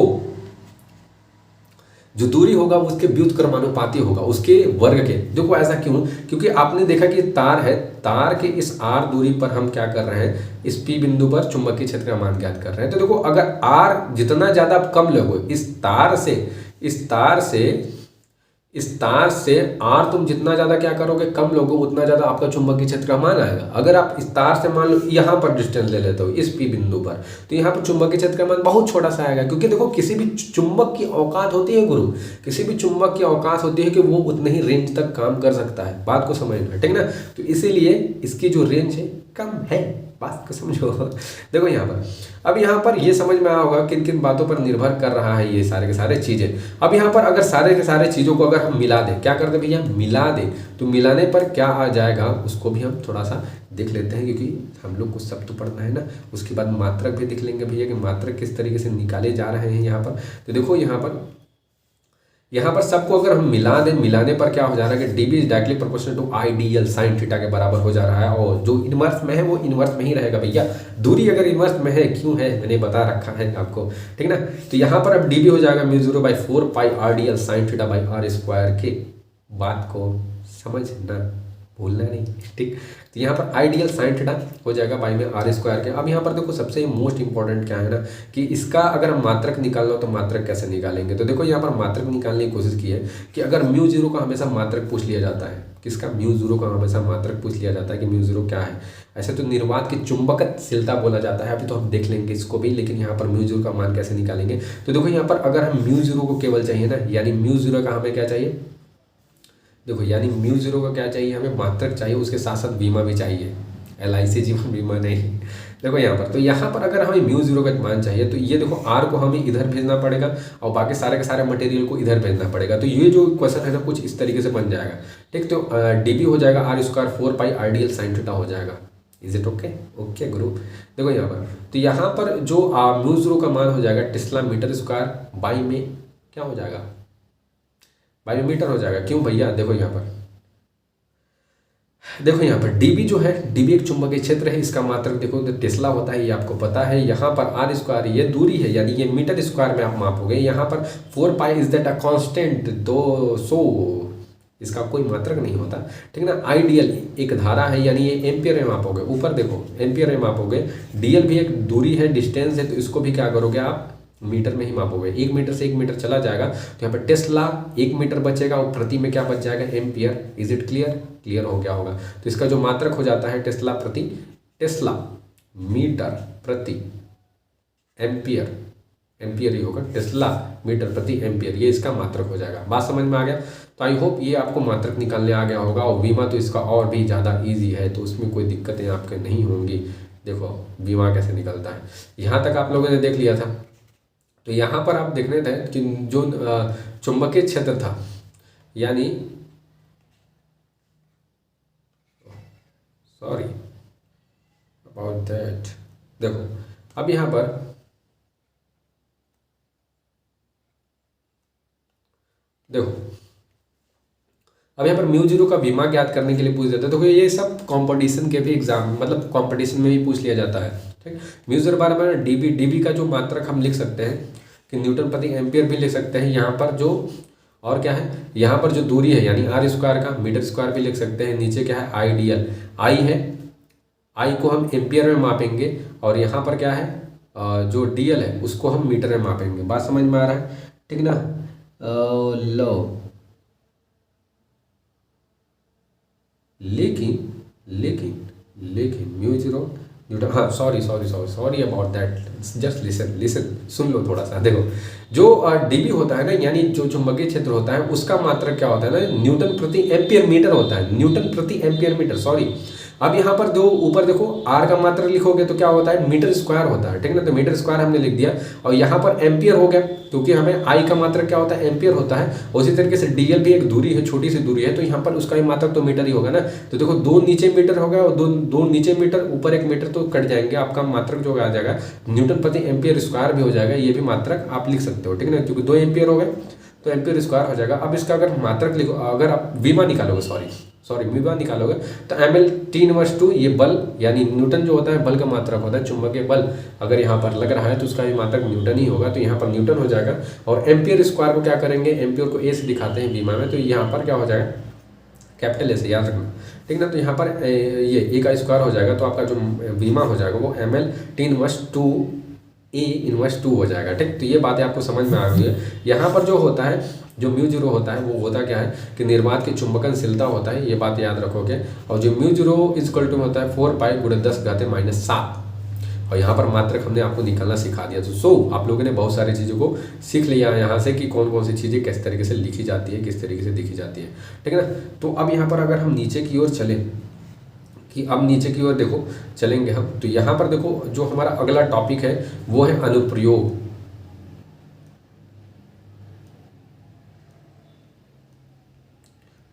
जो दूरी होगा वो उसके व्युत्क्रमानुपाती होगा, उसके वर्ग के। देखो ऐसा क्यों? क्योंकि आपने देखा कि तार है, तार के इस आर दूरी पर हम क्या कर रहे हैं, इस पी बिंदु पर चुंबकीय क्षेत्र का मान ज्ञात कर रहे हैं। तो देखो अगर आर जितना ज्यादा आप कम लोगे इस तार से आर तुम जितना ज्यादा क्या करोगे कम लोगे, उतना ज्यादा आपका चुंबकीय क्षेत्र का मान आएगा। अगर आप इस तार से मान लो यहाँ पर डिस्टेंस ले लेते हो इस पी बिंदु पर, तो यहाँ पर चुंबकीय क्षेत्र का मान बहुत छोटा सा आएगा, क्योंकि देखो किसी भी चुंबक की औकात होती है गुरु, किसी भी चुंबक की औकात होती है कि वो उतने ही रेंज तक काम कर सकता है, बात को समझना, ठीक ना। तो इसीलिए इसकी जो रेंज है कम है, बात को समझो। देखो यहाँ पर अब यहाँ पर ये समझ में आया होगा किन किन बातों पर निर्भर कर रहा है ये सारे के सारे चीजें। अब यहाँ पर अगर सारे के सारे चीजों को अगर हम मिला दें, क्या कर दे भैया, मिला दे, तो मिलाने पर क्या आ जाएगा उसको भी हम थोड़ा सा देख लेते हैं, क्योंकि हम लोग को सब तो पढ़ना है ना। उसके बाद मात्रक भी देख लेंगे भैया कि मात्रक किस तरीके से निकाले जा रहे हैं यहाँ पर। तो देखो यहाँ पर सबको अगर हम मिला दें, मिलाने पर क्या हो जा रहा है कि dB is directly proportional to I dl sine theta के बराबर हो जा रहा है, और जो इनवर्स में है वो इनवर्स में ही रहेगा भैया। दूरी अगर इनवर्स में है, क्यों है मैंने बता रखा है आपको, ठीक ना। तो यहाँ पर अब डीबी हो जाएगा μ0/4 pi R D L sine theta by are square के। बात को समझना भूलना नहीं, ठीक। तो यहाँ पर आइडियल साइन थीटा हो जाएगा बाई में आर स्क्वायर के। अब यहाँ पर देखो सबसे मोस्ट इंपॉर्टेंट क्या है ना कि इसका अगर हम मात्रक निकालना हो तो मात्रक कैसे निकालेंगे। तो देखो यहाँ पर मात्रक निकालने की कोशिश की है कि अगर μ0 का हमेशा मात्रक पूछ लिया जाता है, किसका, μ0 का हमेशा मात्रक पूछ लिया जाता है कि μ0 क्या है। ऐसे तो निर्वात की चुंबकशीलता बोला जाता है, अभी तो हम देख लेंगे इसको भी, लेकिन यहाँ पर μ0 का मान कैसे निकालेंगे। तो देखो यहाँ पर अगर हम μ0 को केवल चाहिए ना, यानी μ0 का हमें क्या चाहिए, देखो यानी μ0 का क्या चाहिए, हमें मात्रक चाहिए, उसके साथ साथ बीमा भी चाहिए, LIC जीवन बीमा नहीं। देखो यहाँ पर, तो यहाँ पर अगर हमें μ0 का मान चाहिए तो ये देखो r को हमें इधर भेजना पड़ेगा और बाकी सारे के सारे मटेरियल को इधर भेजना पड़ेगा। तो ये जो क्वेश्चन है ना कुछ इस तरीके से बन जाएगा, ठीक। तो dB हो जाएगा r स्क्वायर 4 पाई RDL साइन थीटा हो जाएगा। Is it okay? ओके गुरु। देखो यहाँ पर, तो यहाँ पर जो μ0 का मान हो जाएगा टेस्ला मीटर स्क्वायर बाई में क्या हो जाएगा, बाई मीटर हो जाएगा। क्यों भैया, देखो यहाँ पर, देखो यहाँ पर डीबी जो है, डीबी एक चुंबकीय क्षेत्र है, इसका मात्रक देखो तो टेस्ला होता है, ये आपको पता है। यहाँ पर आर स्क्वायर ये दूरी है यानी ये मीटर स्क्वायर में आप मापोगे। यहाँ पर 4 pi is that a constant, 200 इसका कोई मात्रक नहीं होता, ठीक है ना। आइडियल एक धारा है, यानी ये एम्पियर में मापोगे, ऊपर देखो एम्पियर में मापोगे। डीएल भी एक दूरी है, डिस्टेंस है, तो इसको भी क्या करोगे आप मीटर में ही मापोगे। 1 मीटर से 1 मीटर चला जाएगा तो यहाँ पर टेस्ला 1 मीटर बचेगा और प्रति में क्या बच जाएगा, ampere. Is it clear? Clear हो गया होगा। तो इसका जो मात्रक हो जाता है टेस्ला मीटर प्रति एम्पियर, एम्पियर ही होगा, टेस्ला मीटर प्रति एम्पियर, ये इसका मात्रक हो जाएगा। बात समझ में आ गया? तो आई होप ये आपको मात्रक निकालने आ गया होगा। और बीमा तो इसका और भी ज़्यादा इजी है, तो उसमें कोई दिक्कतें आपके नहीं होंगी। देखो बीमा कैसे निकलता है, यहाँ तक आप लोगों ने देख लिया था। तो यहाँ पर आप देखने थे कि जो चुंबकीय क्षेत्र था, यानी सॉरी अबाउट दैट, देखो अब यहाँ पर देखो अब यहाँ पर म्यू जीरो का बीमा ज्ञात करने के लिए पूछ देता है। देखो ये सब कंपटीशन के भी एग्जाम, मतलब कंपटीशन में भी पूछ लिया जाता है, ठीक। म्यू जीरो बारे में डीबी का जो मात्रक हम लिख सकते हैं कि न्यूटन प्रति एम्पियर भी लिख सकते हैं। यहाँ पर जो और क्या है, यहाँ पर जो दूरी है यानी आर स्क्वायर का मीटर स्क्वायर भी लिख सकते हैं। नीचे क्या है, आइडियल आई है, आई को हम एम्पियर में मापेंगे, और यहाँ पर क्या है जो डीएल है उसको हम मीटर में मापेंगे। बात समझ में आ रहा है, ठीक ना। लो लेकिन म्यू जीरो न्यूटन, हाँ sorry about that, just listen सुन लो थोड़ा सा। देखो जो डीबी होता है ना, यानी जो चुंबकीय क्षेत्र होता है उसका मात्रक क्या होता है ना, न्यूटन प्रति एम्पियर मीटर होता है, न्यूटन प्रति एम्पियर मीटर, सॉरी। अब यहाँ पर जो ऊपर देखो आर का मात्रक लिखोगे तो क्या होता है, मीटर स्क्वायर होता है, ठीक ना। तो मीटर स्क्वायर हमने लिख दिया, और यहाँ पर एम्पियर हो गया क्योंकि हमें आई का मात्रक क्या होता है, एम्पियर होता है। उसी तरीके से डीएल भी एक दूरी है, छोटी सी दूरी है, तो यहाँ पर उसका ही मात्रक तो मीटर ही होगा ना। तो देखो दो नीचे मीटर हो गया और दो नीचे मीटर, ऊपर 1 मीटर, तो कट जाएंगे, आपका मात्रक जो आ जाएगा न्यूटन प्रति एम्पियर स्क्वायर भी हो जाएगा। ये भी मात्रक आप लिख सकते हो, ठीक है ना, क्योंकि 2 एम्पियर हो गए तो एम्पियर स्क्वायर हो जाएगा। अब इसका अगर मात्रक लिखो, अगर आप बीमा निकालोगे, सॉरी बीमा निकालोगे तो ml T−2, ये बल यानी न्यूटन जो होता है बल का मात्रक होता है, चुंबकीय बल अगर यहाँ पर लग रहा है तो उसका भी मात्रक न्यूटन ही होगा, तो यहाँ पर न्यूटन हो जाएगा। और एम्पियर स्क्वायर को क्या करेंगे, एम्पियर को ए से दिखाते हैं बीमा में, तो यहाँ पर क्या हो जाएगा, कैपिटल ए से, याद रखना, ठीक ना। तो यहाँ पर ये ए का स्क्वायर हो जाएगा, तो आपका जो बीमा हो जाएगा वो ml T−2 A−2 हो जाएगा, ठीक। तो ये बातें आपको समझ में आ गई है। यहाँ पर जो होता है, जो म्यू जीरो होता है वो होता क्या है कि निर्वात की चुंबकनशीलता होता है, ये बात याद रखोगे। और जो म्यू जीरो इक्वल टू होता है 4 पाई × 10⁻⁷, और यहाँ पर मात्रक हमने आपको निकालना सिखा दिया। तो आप लोगों ने बहुत सारी चीज़ों को सीख लिया यहाँ से कि कौन कौन सी चीज़ें किस तरीके से लिखी जाती है, किस तरीके से दिखी जाती है, ठीक है ना। तो अब यहाँ पर अगर हम नीचे की ओर चलें, कि अब नीचे की ओर देखो चलेंगे हम, तो यहाँ पर देखो जो हमारा अगला टॉपिक है वो है अनुप्रयोग,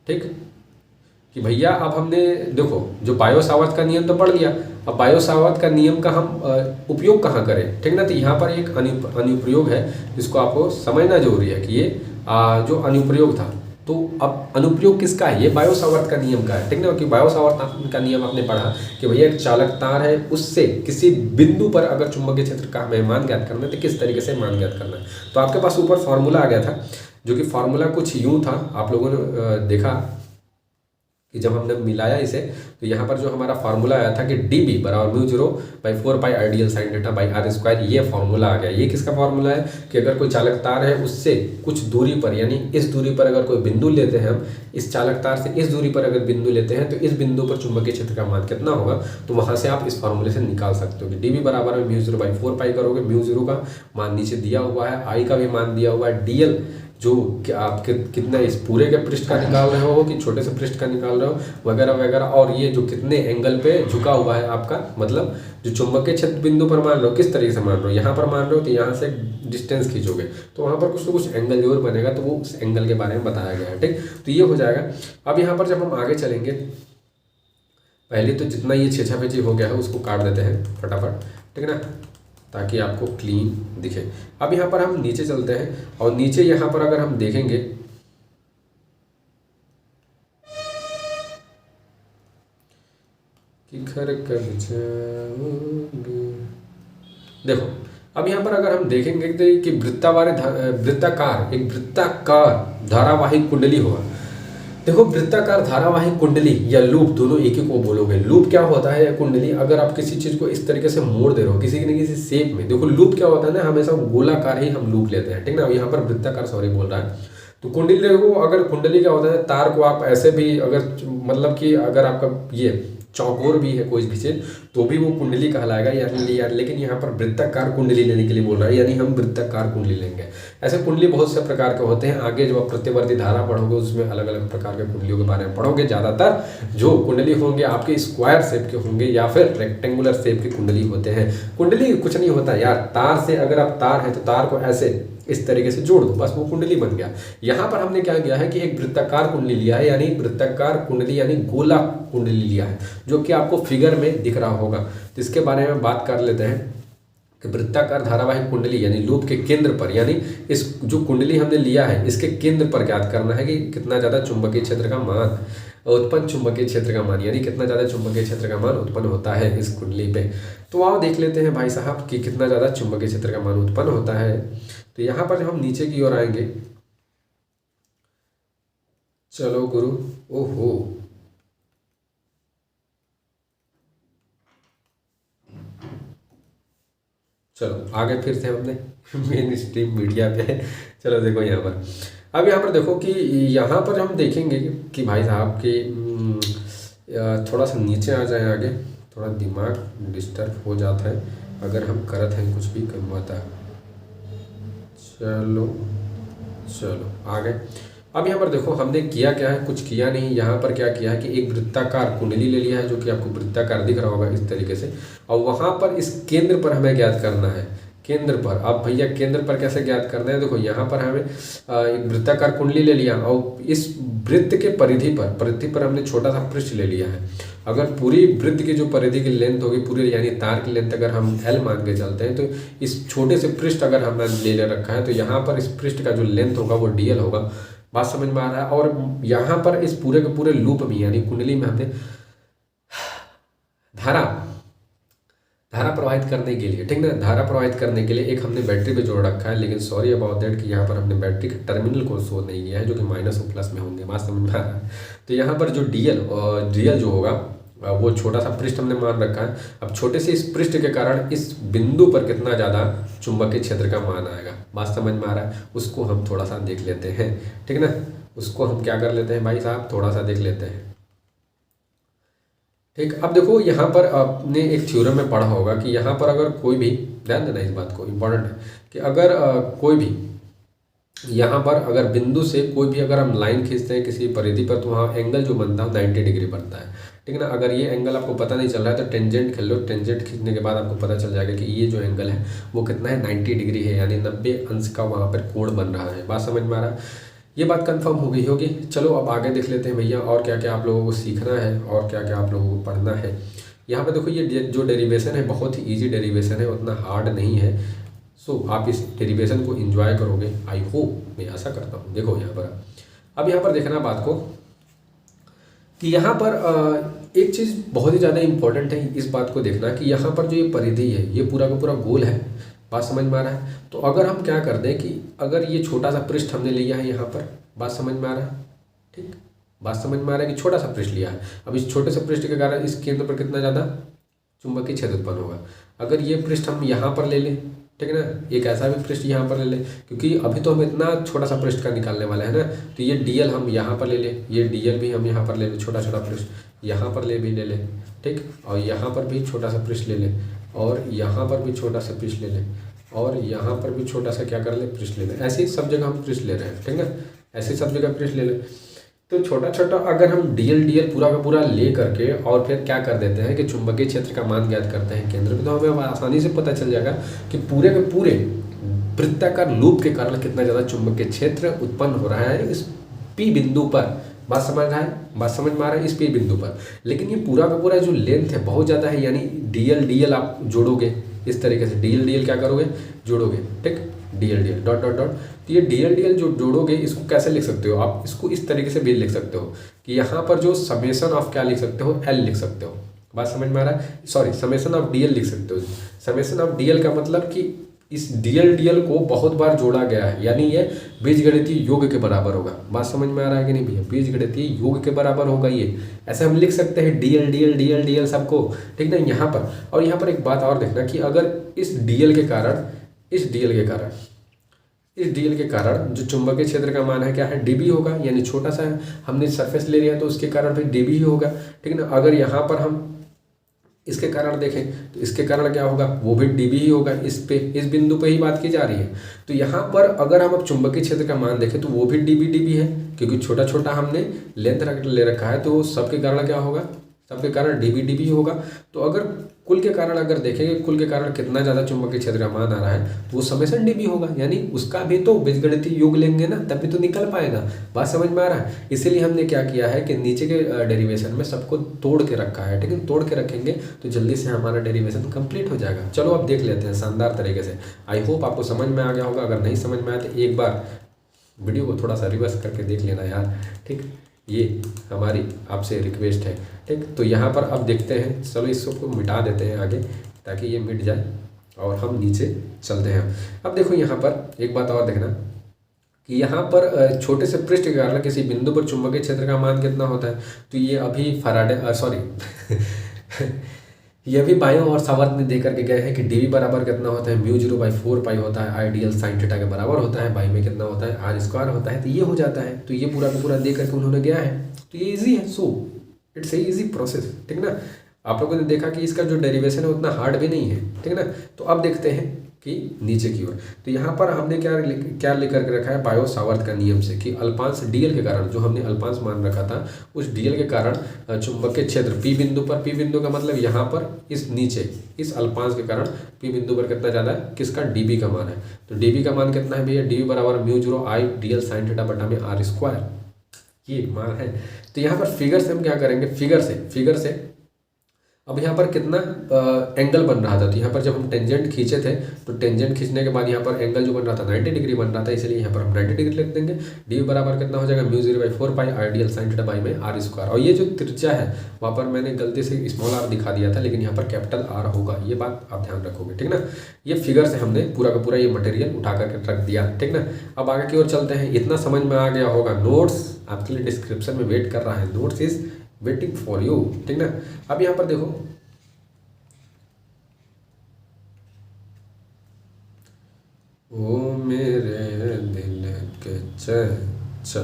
ठीक। कि भैया अब हमने देखो जो बायो सावर्त का नियम तो पढ़ लिया, अब बायो सावर्त का नियम का हम उपयोग कहाँ करें, ठीक ना। तो यहाँ पर एक अनुप्रयोग है, इसको आपको समझना जरूरी है कि ये जो अनुप्रयोग था, तो अब अनुप्रयोग किसका है, ये बायो सावर्त का नियम का है, ठीक ना। कि बायो सावर्त का नियम आपने पढ़ा कि भैया एक चालक तार है, उससे किसी बिंदु पर अगर चुंबकीय क्षेत्र का हमें मान ज्ञात करना है तो किस तरीके से मान ज्ञात करना है। तो आपके पास ऊपर फॉर्मूला आ गया था, जो कि फॉर्मूला कुछ यूँ था, आप लोगों ने देखा कि जब हमने मिलाया इसे, तो यहाँ पर जो हमारा फार्मूला आया था कि dB बराबर mu zero by 4 pi I dl sine theta by are square, ये फार्मूला आ गया। ये किसका फार्मूला है कि अगर कोई चालक तार है उससे कुछ दूरी पर, यानी इस दूरी पर अगर कोई बिंदु लेते हैं हम, इस चालक तार से इस दूरी पर अगर बिंदु लेते हैं तो इस बिंदु पर चुंबकीय क्षेत्र का मान कितना होगा, तो वहाँ से आप इस फार्मूले से निकाल सकते हो कि dB बराबर म्यू जीरो बाई 4 पाई करोगे, म्यू जीरो का मान नीचे दिया हुआ है, आई का भी मान दिया हुआ है, DL जो कि आप कितना इस पूरे के पृष्ठ का निकाल रहे हो कि छोटे से पृष्ठ का निकाल रहे हो वगैरह वगैरह, और ये जो कितने एंगल पे झुका हुआ है आपका, मतलब जो चुंबकीय क्षेत्र बिंदु पर मान रहे हो किस तरीके से मान रहे हो, यहाँ पर मान रहे हो तो यहाँ से डिस्टेंस खींचोगे तो वहाँ पर कुछ ना कुछ एंगल जरूर बनेगा, तो वो उस एंगल के बारे में बताया गया है, ठीक। तो ये हो जाएगा। अब यहाँ पर जब हम आगे चलेंगे, पहले तो जितना ये छेछापेची हो गया है उसको काट देते हैं फटाफट, ठीक है ना, ताकि आपको क्लीन दिखे। अब यहाँ पर हम नीचे चलते हैं, और नीचे यहाँ पर अगर हम देखेंगे कि घर कब जाओगे, देखो अब यहाँ पर अगर हम देखेंगे कि वृत्ताकार धारावाहिक कुंडली होगा, देखो वृत्ताकार धारावाहिक कुंडली या लूप दोनों एक ही को बोलोगे। लूप क्या होता है या कुंडली, अगर आप किसी चीज को इस तरीके से मोड़ दे रहे हो किसी न किसी शेप में। देखो लूप क्या होता है ना, हमेशा गोलाकार ही हम लूप लेते हैं, ठीक ना। यहाँ पर वृत्ताकार सॉरी बोल रहा है। तो कुंडली को, अगर कुंडली क्या होता है, तार को आप ऐसे भी अगर मतलब कि अगर आपका ये चौकोर भी है कोई भी चीज तो भी वो कुंडली कहलाएगा यार। लेकिन यहाँ पर वृत्ताकार कुंडली लेने के लिए बोल रहा है, यानी हम वृत्ताकार कुंडली लेंगे। ऐसे कुंडली बहुत से प्रकार के होते हैं। आगे जब आप प्रतिवर्ती धारा पढ़ोगे उसमें अलग अलग प्रकार के कुंडलियों के बारे में पढ़ोगे। ज़्यादातर जो कुंडली होंगे आपके स्क्वायर शेप के होंगे या फिर रेक्टेंगुलर शेप की कुंडली होते हैं। कुंडली कुछ नहीं होता यार, तार से अगर आप तार है तो तार को ऐसे इस तरीके से जोड़ दो, बस वो कुंडली बन गया। यहाँ पर हमने क्या किया है कि एक वृत्ताकार कुंडली लिया है, यानी वृत्ताकार कुंडली यानी गोला कुंडली लिया है, जो कि आपको फिगर में दिख रहा होगा। तो इसके बारे में बात कर लेते हैं कि वृत्ताकार धारावाहिक कुंडली यानी लूप के केंद्र पर, यानी इस जो कुंडली हमने लिया है इसके केंद्र पर ज्ञात करना है कि कितना ज़्यादा चुंबकीय क्षेत्र का मान उत्पन्न, चुंबकीय क्षेत्र का मान यानी कितना ज़्यादा चुंबकीय क्षेत्र का मान उत्पन्न होता है इस कुंडली पे। तो आओ देख लेते हैं भाई साहब कि कितना ज़्यादा चुंबकीय क्षेत्र का मान उत्पन्न होता है। तो यहाँ पर जब हम नीचे की ओर आएंगे, चलो गुरु, ओहो चलो आगे फिर से हमने मेन स्ट्रीम मीडिया पे। चलो देखो यहाँ पर, अब यहाँ पर देखो कि यहाँ पर हम देखेंगे कि भाई साहब कि थोड़ा सा नीचे आ जाए आगे, थोड़ा दिमाग डिस्टर्ब हो जाता है अगर हम करत हैं कुछ भी कमवाता। चलो चलो आगे। अब यहाँ पर देखो हमने किया क्या है, कुछ किया नहीं। यहाँ पर क्या किया है कि एक वृत्ताकार कुंडली ले लिया है, जो कि आपको वृत्ताकार दिख रहा होगा इस तरीके से, और वहाँ पर इस केंद्र पर हमें ज्ञात करना है। केंद्र पर, अब भैया केंद्र पर कैसे ज्ञात करना है, देखो यहाँ पर हमें एक वृत्ताकार कुंडली ले लिया और इस वृत्त के परिधि पर हमने छोटा सा पृष्ठ ले लिया है। अगर पूरी वृत्त की जो परिधि की लेंथ होगी पूरी, यानी तार की लेंथ अगर हम L मान के चलते हैं, तो इस छोटे से पृष्ठ अगर हमने ले रखा है तो यहाँ पर इस पृष्ठ का जो लेंथ होगा वो DL होगा। बात समझ में आ रहा है। और यहाँ पर इस पूरे के पूरे लूप में यानी कुंडली में हमने धारा प्रवाहित करने के लिए, ठीक ना, धारा प्रवाहित करने के लिए एक हमने बैटरी पे जोड़ रखा है। लेकिन सॉरी अबाउट दैट कि यहाँ पर हमने बैटरी के टर्मिनल को शो नहीं किया है, जो कि माइनस और प्लस में होंगे। बात समझ में आ रहा है। तो यहाँ पर जो DL जो होगा वो छोटा सा पृष्ठ हमने मान रखा है। अब छोटे से इस पृष्ठ के कारण इस बिंदु पर कितना ज़्यादा चुंबकीय क्षेत्र का मान आएगा, बात समझ में आ रहा है, उसको हम थोड़ा सा देख लेते हैं, ठीक ना। उसको हम क्या कर लेते हैं भाई साहब, थोड़ा सा देख लेते हैं, ठीक। अब देखो यहाँ पर आपने एक थ्योरम में पढ़ा होगा कि यहाँ पर अगर कोई भी, ध्यान देना इस बात को, इम्पोर्टेंट है कि अगर कोई भी यहाँ पर अगर बिंदु से कोई भी अगर हम लाइन खींचते हैं किसी परिधि पर, तो वहाँ एंगल जो बनता है 90 डिग्री बनता है, ठीक ना। अगर ये एंगल आपको पता नहीं चल रहा है तो टेंजेंट खेल लो। टेंजेंट खींचने के बाद आपको पता चल जाएगा कि ये जो एंगल है वो कितना है, 90 डिग्री है, यानी 90 अंश का वहाँ पर कोण बन रहा है। बात समझ में आ रहा है, ये बात कंफर्म हो गई होगी। चलो अब आगे देख लेते हैं भैया और क्या क्या आप लोगों को सीखना है और क्या क्या आप लोगों को पढ़ना है। यहाँ पर देखो ये जो डेरिवेशन है बहुत ही ईजी डेरिवेशन है, उतना हार्ड नहीं है। सो आप इस डेरिवेशन को एंजॉय करोगे, आई होप, मैं आशा करता हूँ। देखो यहाँ पर, अब यहाँ पर देखना बात को कि यहाँ पर एक चीज़ बहुत ही ज़्यादा इम्पोर्टेंट है, इस बात को देखना कि यहाँ पर जो ये परिधि है ये पूरा का पूरा गोल है। बात समझ में आ रहा है। तो अगर हम क्या कर दें कि अगर ये छोटा सा पृष्ठ हमने लिया है यहाँ पर, बात समझ में आ रहा है, ठीक, बात समझ में आ रहा है कि छोटा सा पृष्ठ लिया है। अब इस छोटे से पृष्ठ के कारण इस केंद्र पर कितना ज़्यादा चुंबकीय क्षेत्र उत्पन्न होगा। अगर ये पृष्ठ हम यहाँ पर ले लें, ठीक है ना, एक ऐसा भी पृष्ठ यहाँ पर ले लें, क्योंकि अभी तो हम इतना छोटा सा पृष्ठ का निकालने वाले हैं ना, तो ये DL हम यहाँ पर ले लें, ये DL भी हम यहाँ पर ले लें, छोटा छोटा पृष्ठ यहाँ पर ले लें, ठीक, और यहाँ पर भी छोटा सा पृष्ठ ले लें, और यहाँ पर भी छोटा सा पृष्ठ ले लें, और यहाँ पर भी छोटा सा क्या कर ले, पृष्ठ ले लें। ऐसे ही सब जगह हम पृष्ठ ले रहे हैं, ठीक है, ऐसे सब जगह पृष्ठ ले लें। तो छोटा छोटा अगर हम DL पूरा का पूरा ले करके और फिर क्या कर देते हैं कि चुंबकीय क्षेत्र का मान ज्ञात करते हैं केंद्र में, तो हमें आसानी से पता चल जाएगा कि पूरे के पूरे वृत्ताकार लूप के कारण कितना ज़्यादा चुंबकीय क्षेत्र उत्पन्न हो रहा है इस P बिंदु पर। बात समझ रहा है, बात समझ में आ रहा है, इस P बिंदु पर। लेकिन ये पूरा का पूरा जो लेंथ है बहुत ज़्यादा है, यानी DL आप जोड़ोगे इस तरीके से, DL क्या करोगे, जोड़ोगे, ठीक, DL डॉट डॉट डॉट। तो ये DL जो जोड़ोगे इसको कैसे लिख सकते हो आप, इसको इस तरीके से भी लिख सकते हो कि यहाँ पर जो समेसन ऑफ क्या लिख सकते हो, L लिख सकते हो। बात समझ में आ रहा है, सॉरी समेसन ऑफ DL लिख सकते हो। समेसन ऑफ DL का मतलब कि इस डीएल डीएल को बहुत बार जोड़ा गया है, यानी ये बीजगणितीय योग के बराबर होगा। बात समझ में आ रहा है कि नहीं भैया? बीजगणितीय योग के बराबर होगा ये। ऐसे हम लिख सकते हैं डीएल डीएल डीएल डीएल सबको, ठीक ना, यहाँ पर। और यहाँ पर एक बात और देखना कि अगर इस डीएल के कारण इस डीएल के कारण जो चुंबकीय क्षेत्र का मान है क्या है, डीबी होगा, यानी छोटा सा है, हमने सरफेस ले लिया है तो उसके कारण फिर डीबी ही होगा, ठीक ना। अगर यहाँ पर हम इसके कारण देखें तो इसके कारण क्या होगा, वो भी डीबी ही होगा। इस बिंदु पे ही बात की जा रही है। तो यहाँ पर अगर हम अब चुंबकीय क्षेत्र का मान देखें तो वो भी डीबी है, क्योंकि छोटा छोटा हमने लेंथ ले रखा है, तो सबके कारण क्या होगा, सबके कारण डीबी होगा। तो अगर कुल के कारण अगर देखेंगे, कुल के कारण कितना ज़्यादा चुंबकीय क्षेत्र का मान आ रहा है, तो वो समेसन डीबी होगा, यानी उसका भी तो बीजगणितीय योग लेंगे ना, तभी तो निकल पाएगा। बात समझ में आ रहा है? इसीलिए हमने क्या किया है कि नीचे के डेरिवेशन में सबको तोड़ के रखा है, ठीक है। तोड़ के रखेंगे तो जल्दी से हमारा डेरिवेशन कंप्लीट हो जाएगा। चलो अब देख लेते हैं शानदार तरीके से। आई होप आपको समझ में आ गया होगा। अगर नहीं समझ में आया तो एक बार वीडियो को थोड़ा सा रिवर्स करके देख लेना यार, ठीक। ये हमारी आपसे रिक्वेस्ट है, ठीक। तो यहाँ पर अब देखते हैं, चलो इसको मिटा देते हैं आगे ताकि ये मिट जाए और हम नीचे चलते हैं। अब देखो यहाँ पर एक बात और देखना कि यहाँ पर छोटे से पृष्ठ के कारण किसी बिंदु पर चुंबकीय क्षेत्र का मान कितना होता है। तो ये अभी ये भी बायो और सावर्त ने दे करके गए हैं कि डीवी बराबर कितना होता है, μ0/4 पाई होता है, आइडियल साइन थीटा के बराबर होता है, बाई में कितना होता है, आर स्क्वायर होता है। तो ये हो जाता है, तो ये पूरा का पूरा दे करके उन्होंने गया है। तो ये इजी है, so it's a easy process, ठीक ना। आप लोगों ने देखा कि इसका जो डेरिवेशन है उतना हार्ड भी नहीं है, ठीक ना। तो अब देखते हैं कि नीचे की ओर। तो यहाँ पर हमने क्या लिख करके रखा है, बायो सावर्त का नियम से कि अल्पांश डीएल के कारण, जो हमने अल्पांश मान रखा था, उस डीएल के कारण चुंबकीय क्षेत्र पी बिंदु पर, पी बिंदु का मतलब यहाँ पर इस नीचे इस अल्पांश के कारण पी बिंदु पर कितना ज़्यादा है, किसका, डीबी का मान है। तो डीबी का मान कितना है भैया, डीबी बराबर μ0 आइडियल साइन थीटा बटा में आर स्क्वायर, ये मान है। तो यहाँ पर फिगर से हम क्या करेंगे, फिगर से अब यहाँ पर कितना एंगल बन रहा था। तो यहाँ पर जब हम टेंजेंट खींचे थे तो टेंजेंट खींचने के बाद यहाँ पर एंगल जो बन रहा था 90 डिग्री बन रहा था, इसलिए यहाँ पर हम 90 डिग्री लिख देंगे। डी बराबर कितना हो जाएगा, μ0/4 पाई आइडियल साइन थीटा बाई में आर स्क्वायर। और ये जो त्रिज्या है वहाँ पर मैंने गलती से स्मॉल आर दिखा दिया था, लेकिन यहाँ पर कैपिटल आर होगा, ये बात आप ध्यान रखोगे, ठीक ना। ये फिगर से हमने पूरा का पूरा ये मटेरियल उठा करके रख दिया, ठीक ना। अब आगे की ओर चलते हैं। इतना समझ में आ गया होगा, नोट्स आपके लिए डिस्क्रिप्शन में वेट कर रहा है, notes is waiting for you, ठीक ना। अब यहाँ पर देखो, ओ मेरे दिल के चलो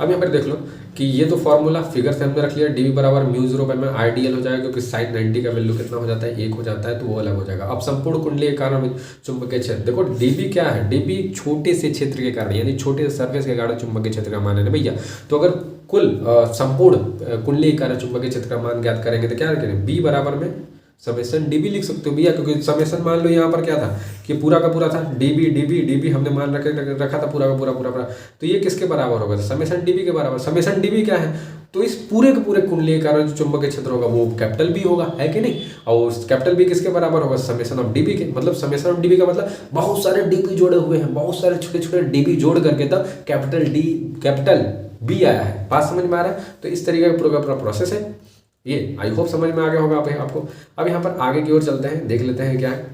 अब यहाँ पर देख लो कि ये तो फॉर्मूला फिगर से हमने रख लिया, डीवी बराबर μ0 में आइडियल हो जाएगा, क्योंकि साइन 90 का वैल्यू कितना हो जाता है, 1 हो जाता है, तो वो अलग हो जाएगा। अब संपूर्ण कुंडलीय कारण चुंबकीय क्षेत्र, देखो डीबी क्या है, डीबी छोटे से क्षेत्र के कारण, यानी छोटे से सरफेस के कारण चुंबकीय क्षेत्र का मान है ना भैया। तो अगर कुल संपूर्ण कुंडलीय कारण चुंबकीय क्षेत्र का मान ज्ञात करेंगे तो क्या करेंगे, बी बराबर में समेसन डीबी लिख सकते हो भैया, क्योंकि समेसन मान लो यहाँ पर क्या था कि पूरा का पूरा था डीबी हमने मान रखा था पूरा का पूरा। तो ये किसके बराबर होगा, समेसन डीबी के बराबर। समेसन डीबी क्या है, तो इस पूरे के पूरे कुंडलीय कारण जो चुंबकीय क्षेत्र होगा वो कैपिटल बी होगा, है कि नहीं। और कैपिटल बी किसके बराबर होगा, समेसन ऑफ डीबी के। मतलब समेसन ऑफ डीबी का मतलब बहुत सारे डीबी जोड़े हुए हैं, बहुत सारे छोटे छोटे डीबी जोड़ करके तब कैपिटल बी आया है। बात समझ में आ रहा है। तो इस तरीके का पूरा प्रोसेस है, ये आई होप समझ में आ गया होगा आपको। अब यहाँ पर आगे की ओर चलते हैं, देख लेते हैं क्या है,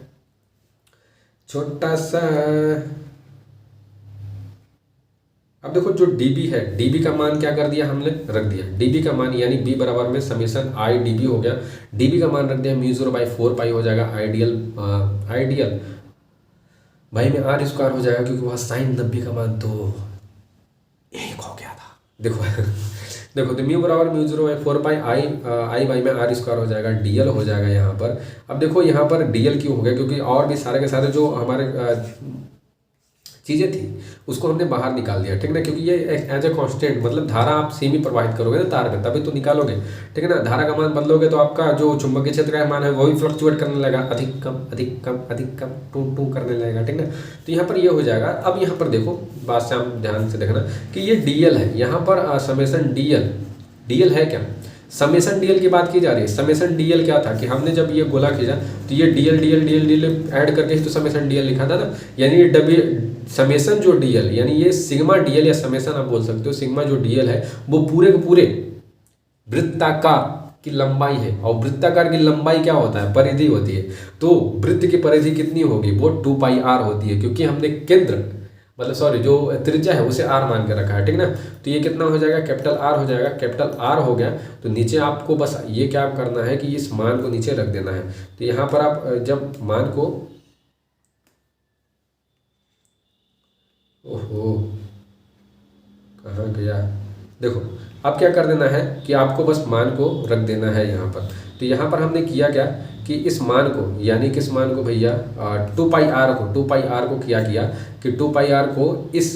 छोटा सा। अब देखो जो डीबी है, डीबी का मान क्या कर दिया हमने, रख दिया डीबी का मान, यानी बी बराबर में समेसन आई डीबी हो गया। डीबी का मान रख दिया μ0/4 पाई हो जाएगा, आइडियल भाई में आर स्क्वायर हो जाएगा, क्योंकि वहाँ साइन 90 का मान तो 1 हो गया था। देखो तो म्यू बराबर μ0/4 पाई आई बाई में आर स्क्वायर हो जाएगा, डीएल हो जाएगा यहाँ पर। अब देखो यहाँ पर डीएल क्यों हो गया, क्योंकि और भी सारे के सारे जो हमारे चीज़ें थी उसको हमने बाहर निकाल दिया, ठीक ना। क्योंकि ये एज ए कांस्टेंट, मतलब धारा आप सेमी प्रवाहित करोगे ना तार में, तभी तो निकालोगे, ठीक है ना। धारा का मान बदलोगे तो आपका जो चुंबकीय क्षेत्र का मान है वही फ्लक्चुएट करने लगेगा, अधिक कम टू करने लगेगा, ठीक ना। तो यहाँ पर ये हो जाएगा। अब यहाँ पर देखो, बात से आप ध्यान से देखना कि ये डीएल है, यहाँ पर समेसन डीएल है क्या, समेसन डीएल की बात की जा रही है। समेसन डीएल क्या था कि हमने जब ये गोला खींचा तो ये डीएल ऐड करके ही तो समेसन डीएल लिखा था ना, यानी ये समेसन जो डीएल, यानी ये सिग्मा डीएल या समेसन आप बोल सकते हो, सिग्मा जो डीएल है वो पूरे के पूरे वृत्ताकार की लंबाई है और वृत्ताकार की लंबाई क्या होता है, परिधि होती है। तो वृत्त की परिधि कितनी होगी, वो 2πr होती है, क्योंकि हमने केंद्र मतलब सॉरी जो त्रिज्या है उसे r मान के रखा है, ठीक ना। तो ये कितना हो जाएगा, कैपिटल R हो जाएगा। कैपिटल R हो गया तो नीचे आपको बस ये क्या करना है कि इस मान को नीचे रख देना है। तो यहाँ पर आप जब मान को, ओहो कहाँ गया, देखो अब क्या कर देना है कि आपको बस मान को रख देना है यहाँ पर। तो यहाँ पर हमने किया क्या कि इस मान को, यानी कि इस मान को भैया 2πr को किया कि 2πr को इस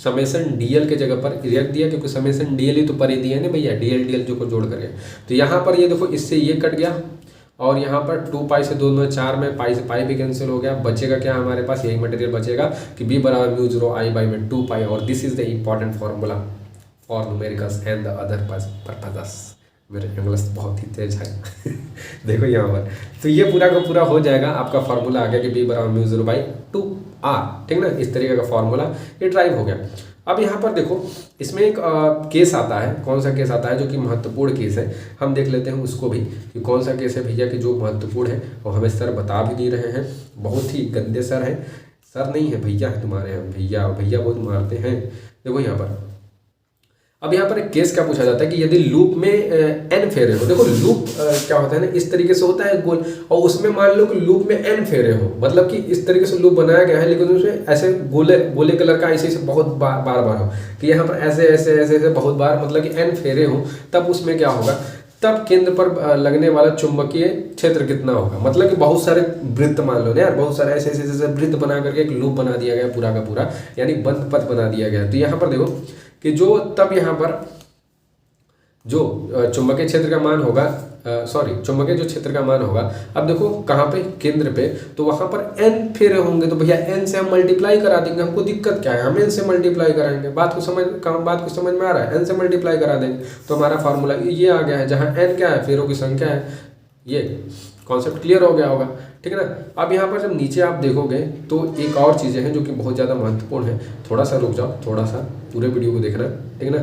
समेसन dl के जगह पर रख दिया, क्योंकि समेसन dl ही तो परिधि है ना भैया, dl जो को जोड़ करके। तो यहाँ पर ये देखो इससे ये कट गया और यहाँ पर 2π से 2 में 4 में पाई से पाई भी कैंसिल हो गया। बचेगा क्या हमारे पास, यही मटेरियल बचेगा कि b बराबर म्यू 0 I बाई में 2π। और this is the important formula for numericals and the other purposes. मेरे इंग्लिश बहुत ही तेज है देखो यहाँ पर, तो ये पूरा का पूरा हो जाएगा आपका फार्मूला आ गया कि b बराबर म्यू 0 बाई 2r, ठीक ना। इस तरीके का फार्मूला ये ड्राइव हो गया। अब यहाँ पर देखो इसमें एक केस आता है, कौन सा केस आता है जो कि महत्वपूर्ण केस है, हम देख लेते हैं उसको भी कि कौन सा केस है भैया कि जो महत्वपूर्ण है। और हमें सर बता भी नहीं रहे हैं, बहुत ही गंदे सर हैं, सर नहीं है भैया है तुम्हारे यहाँ, भैया भैया बहुत मारते हैं। देखो यहाँ पर अब यहाँ पर एक केस क्या पूछा जाता है कि यदि लूप में n फेरे हो, देखो लूप क्या होता है ना इस तरीके से होता है गोल, और उसमें मान लो कि लूप में n फेरे हो, मतलब कि इस तरीके से लूप बनाया गया है लेकिन उसमें ऐसे गोले गोले कलर का ऐसे बहुत बार हो कि यहाँ पर ऐसे ऐसे ऐसे ऐसे बहुत बार, मतलब कि n फेरे हो, तब उसमें क्या होगा, तब केंद्र पर लगने वाला चुंबकीय क्षेत्र कितना होगा। मतलब कि बहुत सारे वृत्त मान लो ना यार, बहुत सारे ऐसे ऐसे ऐसे वृत्त बना करके एक लूप बना दिया गया पूरा का पूरा, यानी बंद पथ बना दिया गया। तो यहाँ पर देखो कि जो तब यहाँ पर जो चुंबकीय क्षेत्र का मान होगा, चुंबकीय जो क्षेत्र का मान होगा, अब देखो कहाँ पे, केंद्र पे, तो वहाँ पर n फेरे होंगे। तो भैया n से हम मल्टीप्लाई करा देंगे, हमको दिक्कत क्या है, हम n से मल्टीप्लाई कराएंगे। बात को समझ में आ रहा है, n से मल्टीप्लाई करा देंगे तो हमारा फार्मूला ये आ गया है, जहाँ n क्या है, फेरों की संख्या है। ये कॉन्सेप्ट क्लियर हो गया होगा, ठीक है ना। अब यहाँ पर जब नीचे आप देखोगे तो एक और चीज़ें हैं जो कि बहुत ज़्यादा महत्वपूर्ण है। थोड़ा सा रुक जाओ, थोड़ा सा पूरे वीडियो को देखना, ठीक है ना,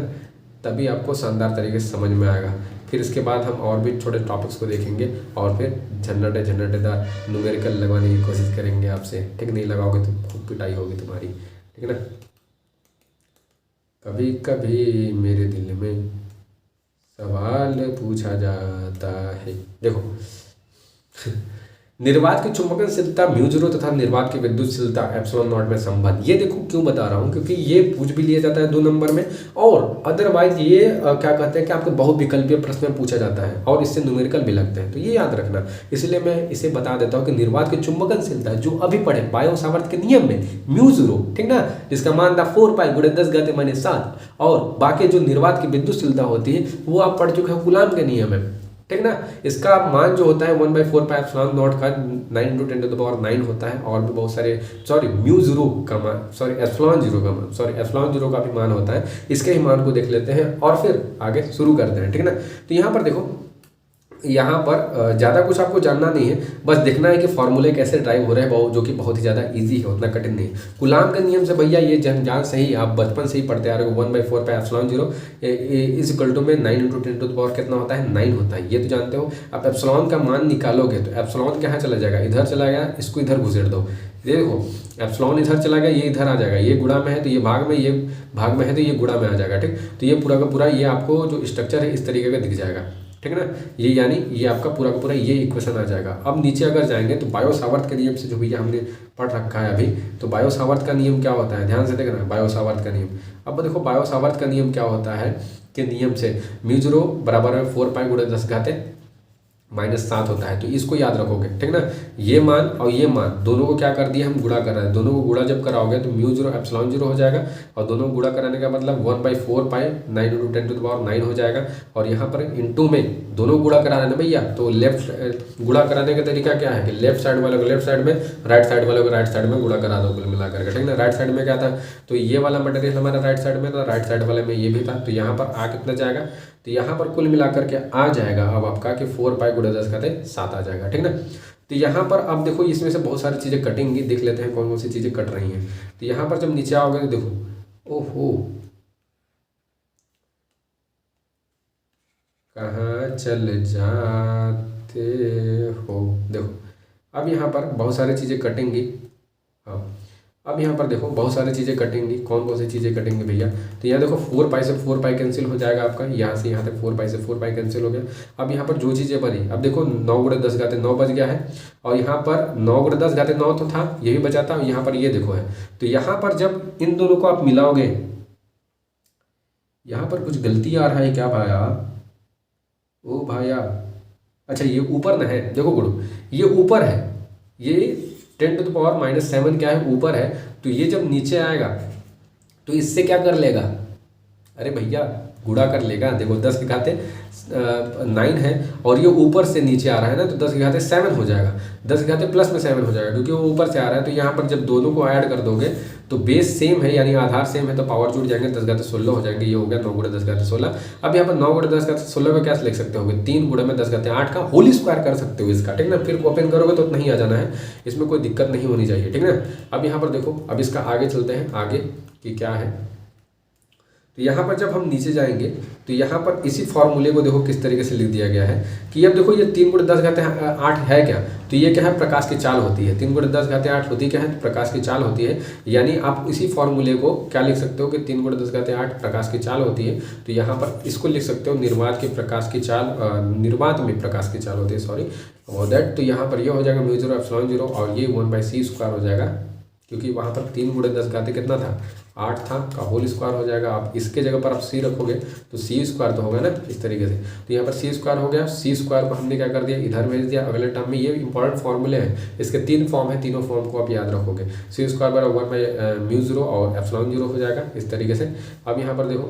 तभी आपको शानदार तरीके से समझ में आएगा। फिर इसके बाद हम और भी छोटे टॉपिक्स को देखेंगे और फिर झन्नटेदार न्यूमेरिकल लगवाने की कोशिश करेंगे आपसे, ठीक। नहीं लगाओगे तो खूब पिटाई होगी तुम्हारी, ठीक है ना। कभी कभी मेरे दिल में सवाल पूछा जाता है, देखो निर्वात की चुंबकशीलता म्यू 0 तथा निर्वात की विद्युतशीलता एप्सिलॉन नॉट में संबंध। ये देखो क्यों बता रहा हूँ, क्योंकि ये पूछ भी लिया जाता है 2 नंबर में, और अदरवाइज ये क्या कहते हैं कि आपको बहुविकल्पीय प्रश्न में पूछा जाता है और इससे न्यूमेरिकल भी लगते हैं, तो ये याद रखना। इसलिए मैं इसे बता देता हूँ कि निर्वात की चुंबकशीलता जो अभी पढ़े बायो सावर्त के नियम में म्यू 0, ठीक ना, जिसका मान था 4π × 10⁻⁷, और बाकी जो निर्वात की विद्युतशीलता होती है वो आप पढ़ चुके हैं कूलाम के नियम में, ठीक ना। इसका मान जो होता है 1/4π एप्सिलॉन नॉट का 9 × 10⁹ होता है, और भी बहुत सारे म्यू 0 का मान एप्सिलॉन 0 का मान एप्सिलॉन 0 का भी मान होता है। इसके ही मान को देख लेते हैं और फिर आगे शुरू करते हैं, ठीक ना। तो यहाँ पर देखो, यहाँ पर ज़्यादा कुछ आपको जानना नहीं है, बस देखना है कि फॉर्मूले कैसे ड्राइव हो रहे हैं, जो कि बहुत ही ज़्यादा इजी है, उतना कठिन नहीं है। कूलाम के नियम से भैया ये जान सही, आप बचपन से ही पढ़ते आ रहे हो। 1/4π एप्सिलॉन 0 इज इक्वल टू में 9 × 10⁻⁴ कितना होता है, 9 होता है, ये तो जानते हो। आप एप्सिलॉन का मान निकालोगे तो एप्सिलॉन कहाँ चला जाएगा, इधर चला गया, इसको इधर घुसेड़ दो, देखो एप्सिलॉन इधर चला गया, ये इधर आ जाएगा, ये गुणा में है तो ये भाग में, ये भाग में है तो ये गुणा में आ जाएगा, ठीक। तो ये पूरा का पूरा ये आपको जो स्ट्रक्चर है इस तरीके का दिख जाएगा, ठीक है ना। ये यानी ये आपका पूरा का पूरा ये इक्वेशन आ जाएगा। अब नीचे अगर जाएंगे तो बायो सावर्त के नियम से जो भैया हमने पढ़ रखा है अभी, तो बायो सावर्त का नियम क्या होता है, ध्यान से देखना, बायो सावर्त का नियम। अब देखो बायो सावर्त का नियम क्या होता है कि नियम से म्यू 0 बराबर है 4π × 10⁻⁷ होता है, तो इसको याद रखोगे, ठीक ना। ये मान और ये मान दोनों को क्या कर दिया, हम गुणा कर रहे हैं, दोनों को गुणा जब कराओगे तो म्यू 0 एप्सिलॉन 0 हो जाएगा, और दोनों को गुणा कराने का मतलब 1/4π 9 × 10⁹ हो जाएगा। और यहाँ पर इनटू में दोनों गुणा करा रहे हैं भैया, तो लेफ्ट गुणा कराने का तरीका क्या है कि लेफ्ट साइड वाले को लेफ्ट साइड में, राइट साइड वाले को राइट साइड में गुणा करा दो कुल मिलाकर के, ठीक ना। राइट साइड में क्या था, तो ये वाला मटेरियल हमारा राइट साइड में था, राइट साइड वाले में ये भी था, तो यहाँ पर आ कितना जाएगा, तो यहाँ पर कुल मिलाकर के आ जाएगा अब आपका कि 4π × 10⁻⁷ आ जाएगा, ठीक ना। तो यहाँ पर अब देखो इसमें से बहुत सारी चीज़ें कटेंगी, देख लेते हैं कौन कौन सी चीज़ें कट रही हैं। तो यहाँ पर जब नीचे आओगे तो देखो, ओहो कहाँ चल जाते हो। देखो अब यहाँ पर बहुत सारी चीज़ें कटेंगी। हाँ, अब यहाँ पर देखो बहुत सारी चीज़ें कटेंगी। कौन कौन सी चीज़ें कटेंगी भैया, तो यहाँ देखो 4 पाई से 4 पाई कैंसिल हो जाएगा आपका, यहाँ से यहाँ तक 4 पाई से 4 पाई कैंसिल हो गया। अब यहाँ पर जो चीज़ें बनी, अब देखो 9 × 10⁻9 बच गया है, और यहाँ पर 9 × 10⁻9 तो था, ये भी बचा था, यहाँ पर ये देखो है। तो यहाँ पर जब इन दोनों को आप मिलाओगे, यहाँ पर कुछ गलती आ रहा है क्या भाया, ओ भाया, अच्छा ये ऊपर ना है, देखो गुरु ये ऊपर है, ये 10⁻⁻7 क्या है, ऊपर है। तो ये जब नीचे आएगा तो इससे क्या कर लेगा, अरे भैया गुणा कर लेगा। देखो 10⁻9 है और ये ऊपर से नीचे आ रहा है ना, तो 10⁻7 हो जाएगा, 10⁻+7 हो जाएगा, क्योंकि वो ऊपर से आ रहा है। तो यहाँ पर जब दोनों को ऐड कर दोगे तो बेस सेम है, यानी आधार सेम है, तो पावर जुड़ जाएंगे, 10⁻16 हो जाएंगे। ये हो गया 9 × 10⁻16। अब यहाँ पर 9 × 10⁻16 को क्या लिख सकते हो, 3 × 10⁻8 का होल स्क्वायर कर सकते हो इसका, ठीक ना। फिर ओपन करोगे तो नहीं आ जाना है, इसमें कोई दिक्कत नहीं होनी चाहिए, ठीक ना। अब यहाँ पर देखो, अब इसका आगे चलते हैं, आगे कि क्या है। तो यहाँ पर जब हम नीचे जाएंगे तो यहाँ पर इसी फॉर्मूले को देखो किस तरीके से लिख दिया गया है कि अब देखो ये 3 × 10⁸ है क्या, तो ये क्या है, प्रकाश की चाल होती है। 3 × 10⁸ होती क्या है, तो प्रकाश की चाल होती है। यानी आप इसी फॉर्मूले को क्या लिख सकते हो कि 3 × 10⁸ प्रकाश की चाल होती है। तो यहाँ पर इसको लिख सकते हो निर्वात की प्रकाश की चाल, निर्वात में प्रकाश की चाल होती है, सॉरी और दैट। तो यहाँ पर ये हो जाएगा μ0ε0 और ये 1/c² हो जाएगा, क्योंकि वहाँ पर 3 × 10 कितना था, 8 था, का होल स्क्वायर हो जाएगा। आप इसके जगह पर आप सी रखोगे तो c² तो होगा ना, इस तरीके से। तो यहाँ पर c² हो गया, c² को हमने क्या कर दिया, इधर भेज दिया अगले टर्म में। ये इंपॉर्टेंट फॉर्मूले हैं, इसके 3 फॉर्म है, तीनों फॉर्म को आप याद रखोगे। c² = 1/μ0 और ε0 हो जाएगा इस तरीके से। अब यहाँ पर देखो,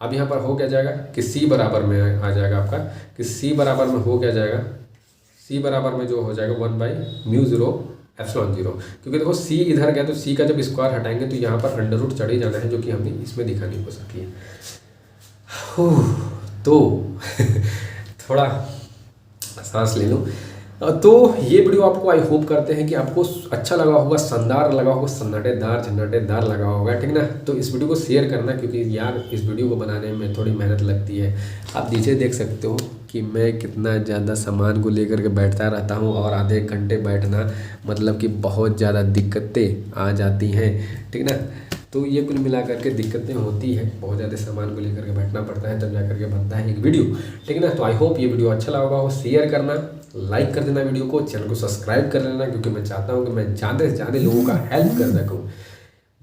अब यहाँ पर हो क्या जाएगा कि c बराबर में आ जाएगा आपका, कि c बराबर में हो क्या जाएगा, c बराबर में जो हो जाएगा 1/μ0 ε0, क्योंकि देखो c इधर गया तो c का जब स्क्वायर हटाएंगे तो यहाँ पर अंडर रूट चढ़ ही जाना है, जो कि हमने इसमें दिखानी हो सकती है। तो थोड़ा सांस ले लो। तो ये वीडियो आपको आई होप करते हैं कि आपको अच्छा लगा होगा, शानदार लगा होगा, सन्नाटेदार झन्नाटेदार लगा होगा, ठीक ना। तो इस वीडियो को शेयर करना, क्योंकि यार इस वीडियो को बनाने में थोड़ी मेहनत लगती है। आप नीचे देख सकते हो कि मैं कितना ज़्यादा सामान को लेकर के बैठता रहता हूँ, और आधे घंटे बैठना मतलब कि बहुत ज़्यादा दिक्कतें आ जाती हैं, ठीक ना। तो ये कुल मिला करके दिक्कतें होती हैं, बहुत ज़्यादा सामान को लेकर के बैठना पड़ता है, तब जा करके बनता है एक वीडियो, ठीक है ना। तो आई होप ये वीडियो अच्छा लगा होगा, शेयर करना, लाइक कर देना वीडियो को, चैनल को सब्सक्राइब कर लेना, क्योंकि मैं चाहता हूँ कि मैं ज़्यादा से ज़्यादा लोगों का हेल्प कर सकूँ,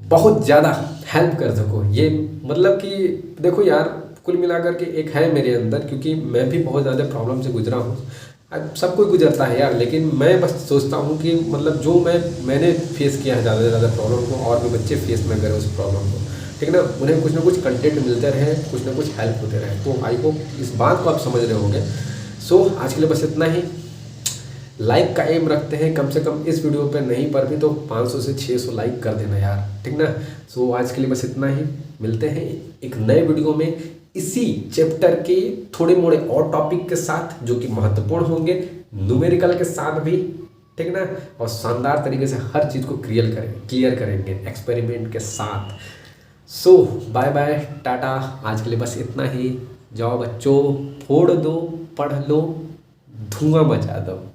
बहुत ज़्यादा हेल्प कर सकूँ। ये मतलब कि देखो यार, कुल मिलाकर के एक है मेरे अंदर, क्योंकि मैं भी बहुत ज़्यादा प्रॉब्लम से गुजरा हूँ, सब कोई गुजरता है यार, लेकिन मैं बस सोचता हूँ कि मतलब जो मैंने फेस किया है ज़्यादा से ज़्यादा प्रॉब्लम को, और भी बच्चे फेस ना करें उस प्रॉब्लम को, ठीक ना। उन्हें कुछ ना कुछ कंटेंट मिलते रहे, कुछ ना कुछ हेल्प होते रहे। तो आई होप इस बात को आप समझ रहे होंगे। सो आज के लिए बस इतना ही। लाइक का एम रखते हैं कम से कम इस वीडियो पे, नहीं पर भी तो 500 से 600 लाइक कर देना यार, ठीक ना। सो आज के लिए बस इतना ही, मिलते हैं एक नए वीडियो में इसी चैप्टर के थोड़े मोड़े और टॉपिक के साथ, जो कि महत्वपूर्ण होंगे, न्यूमेरिकल के साथ भी, ठीक ना, और शानदार तरीके से हर चीज़ को क्लियर करेंगे एक्सपेरिमेंट के साथ। सो बाय बाय, टाटा। आज के लिए बस इतना ही। जाओ बच्चों, फोड़ दो, पढ़ लो, धुआं मचा दो।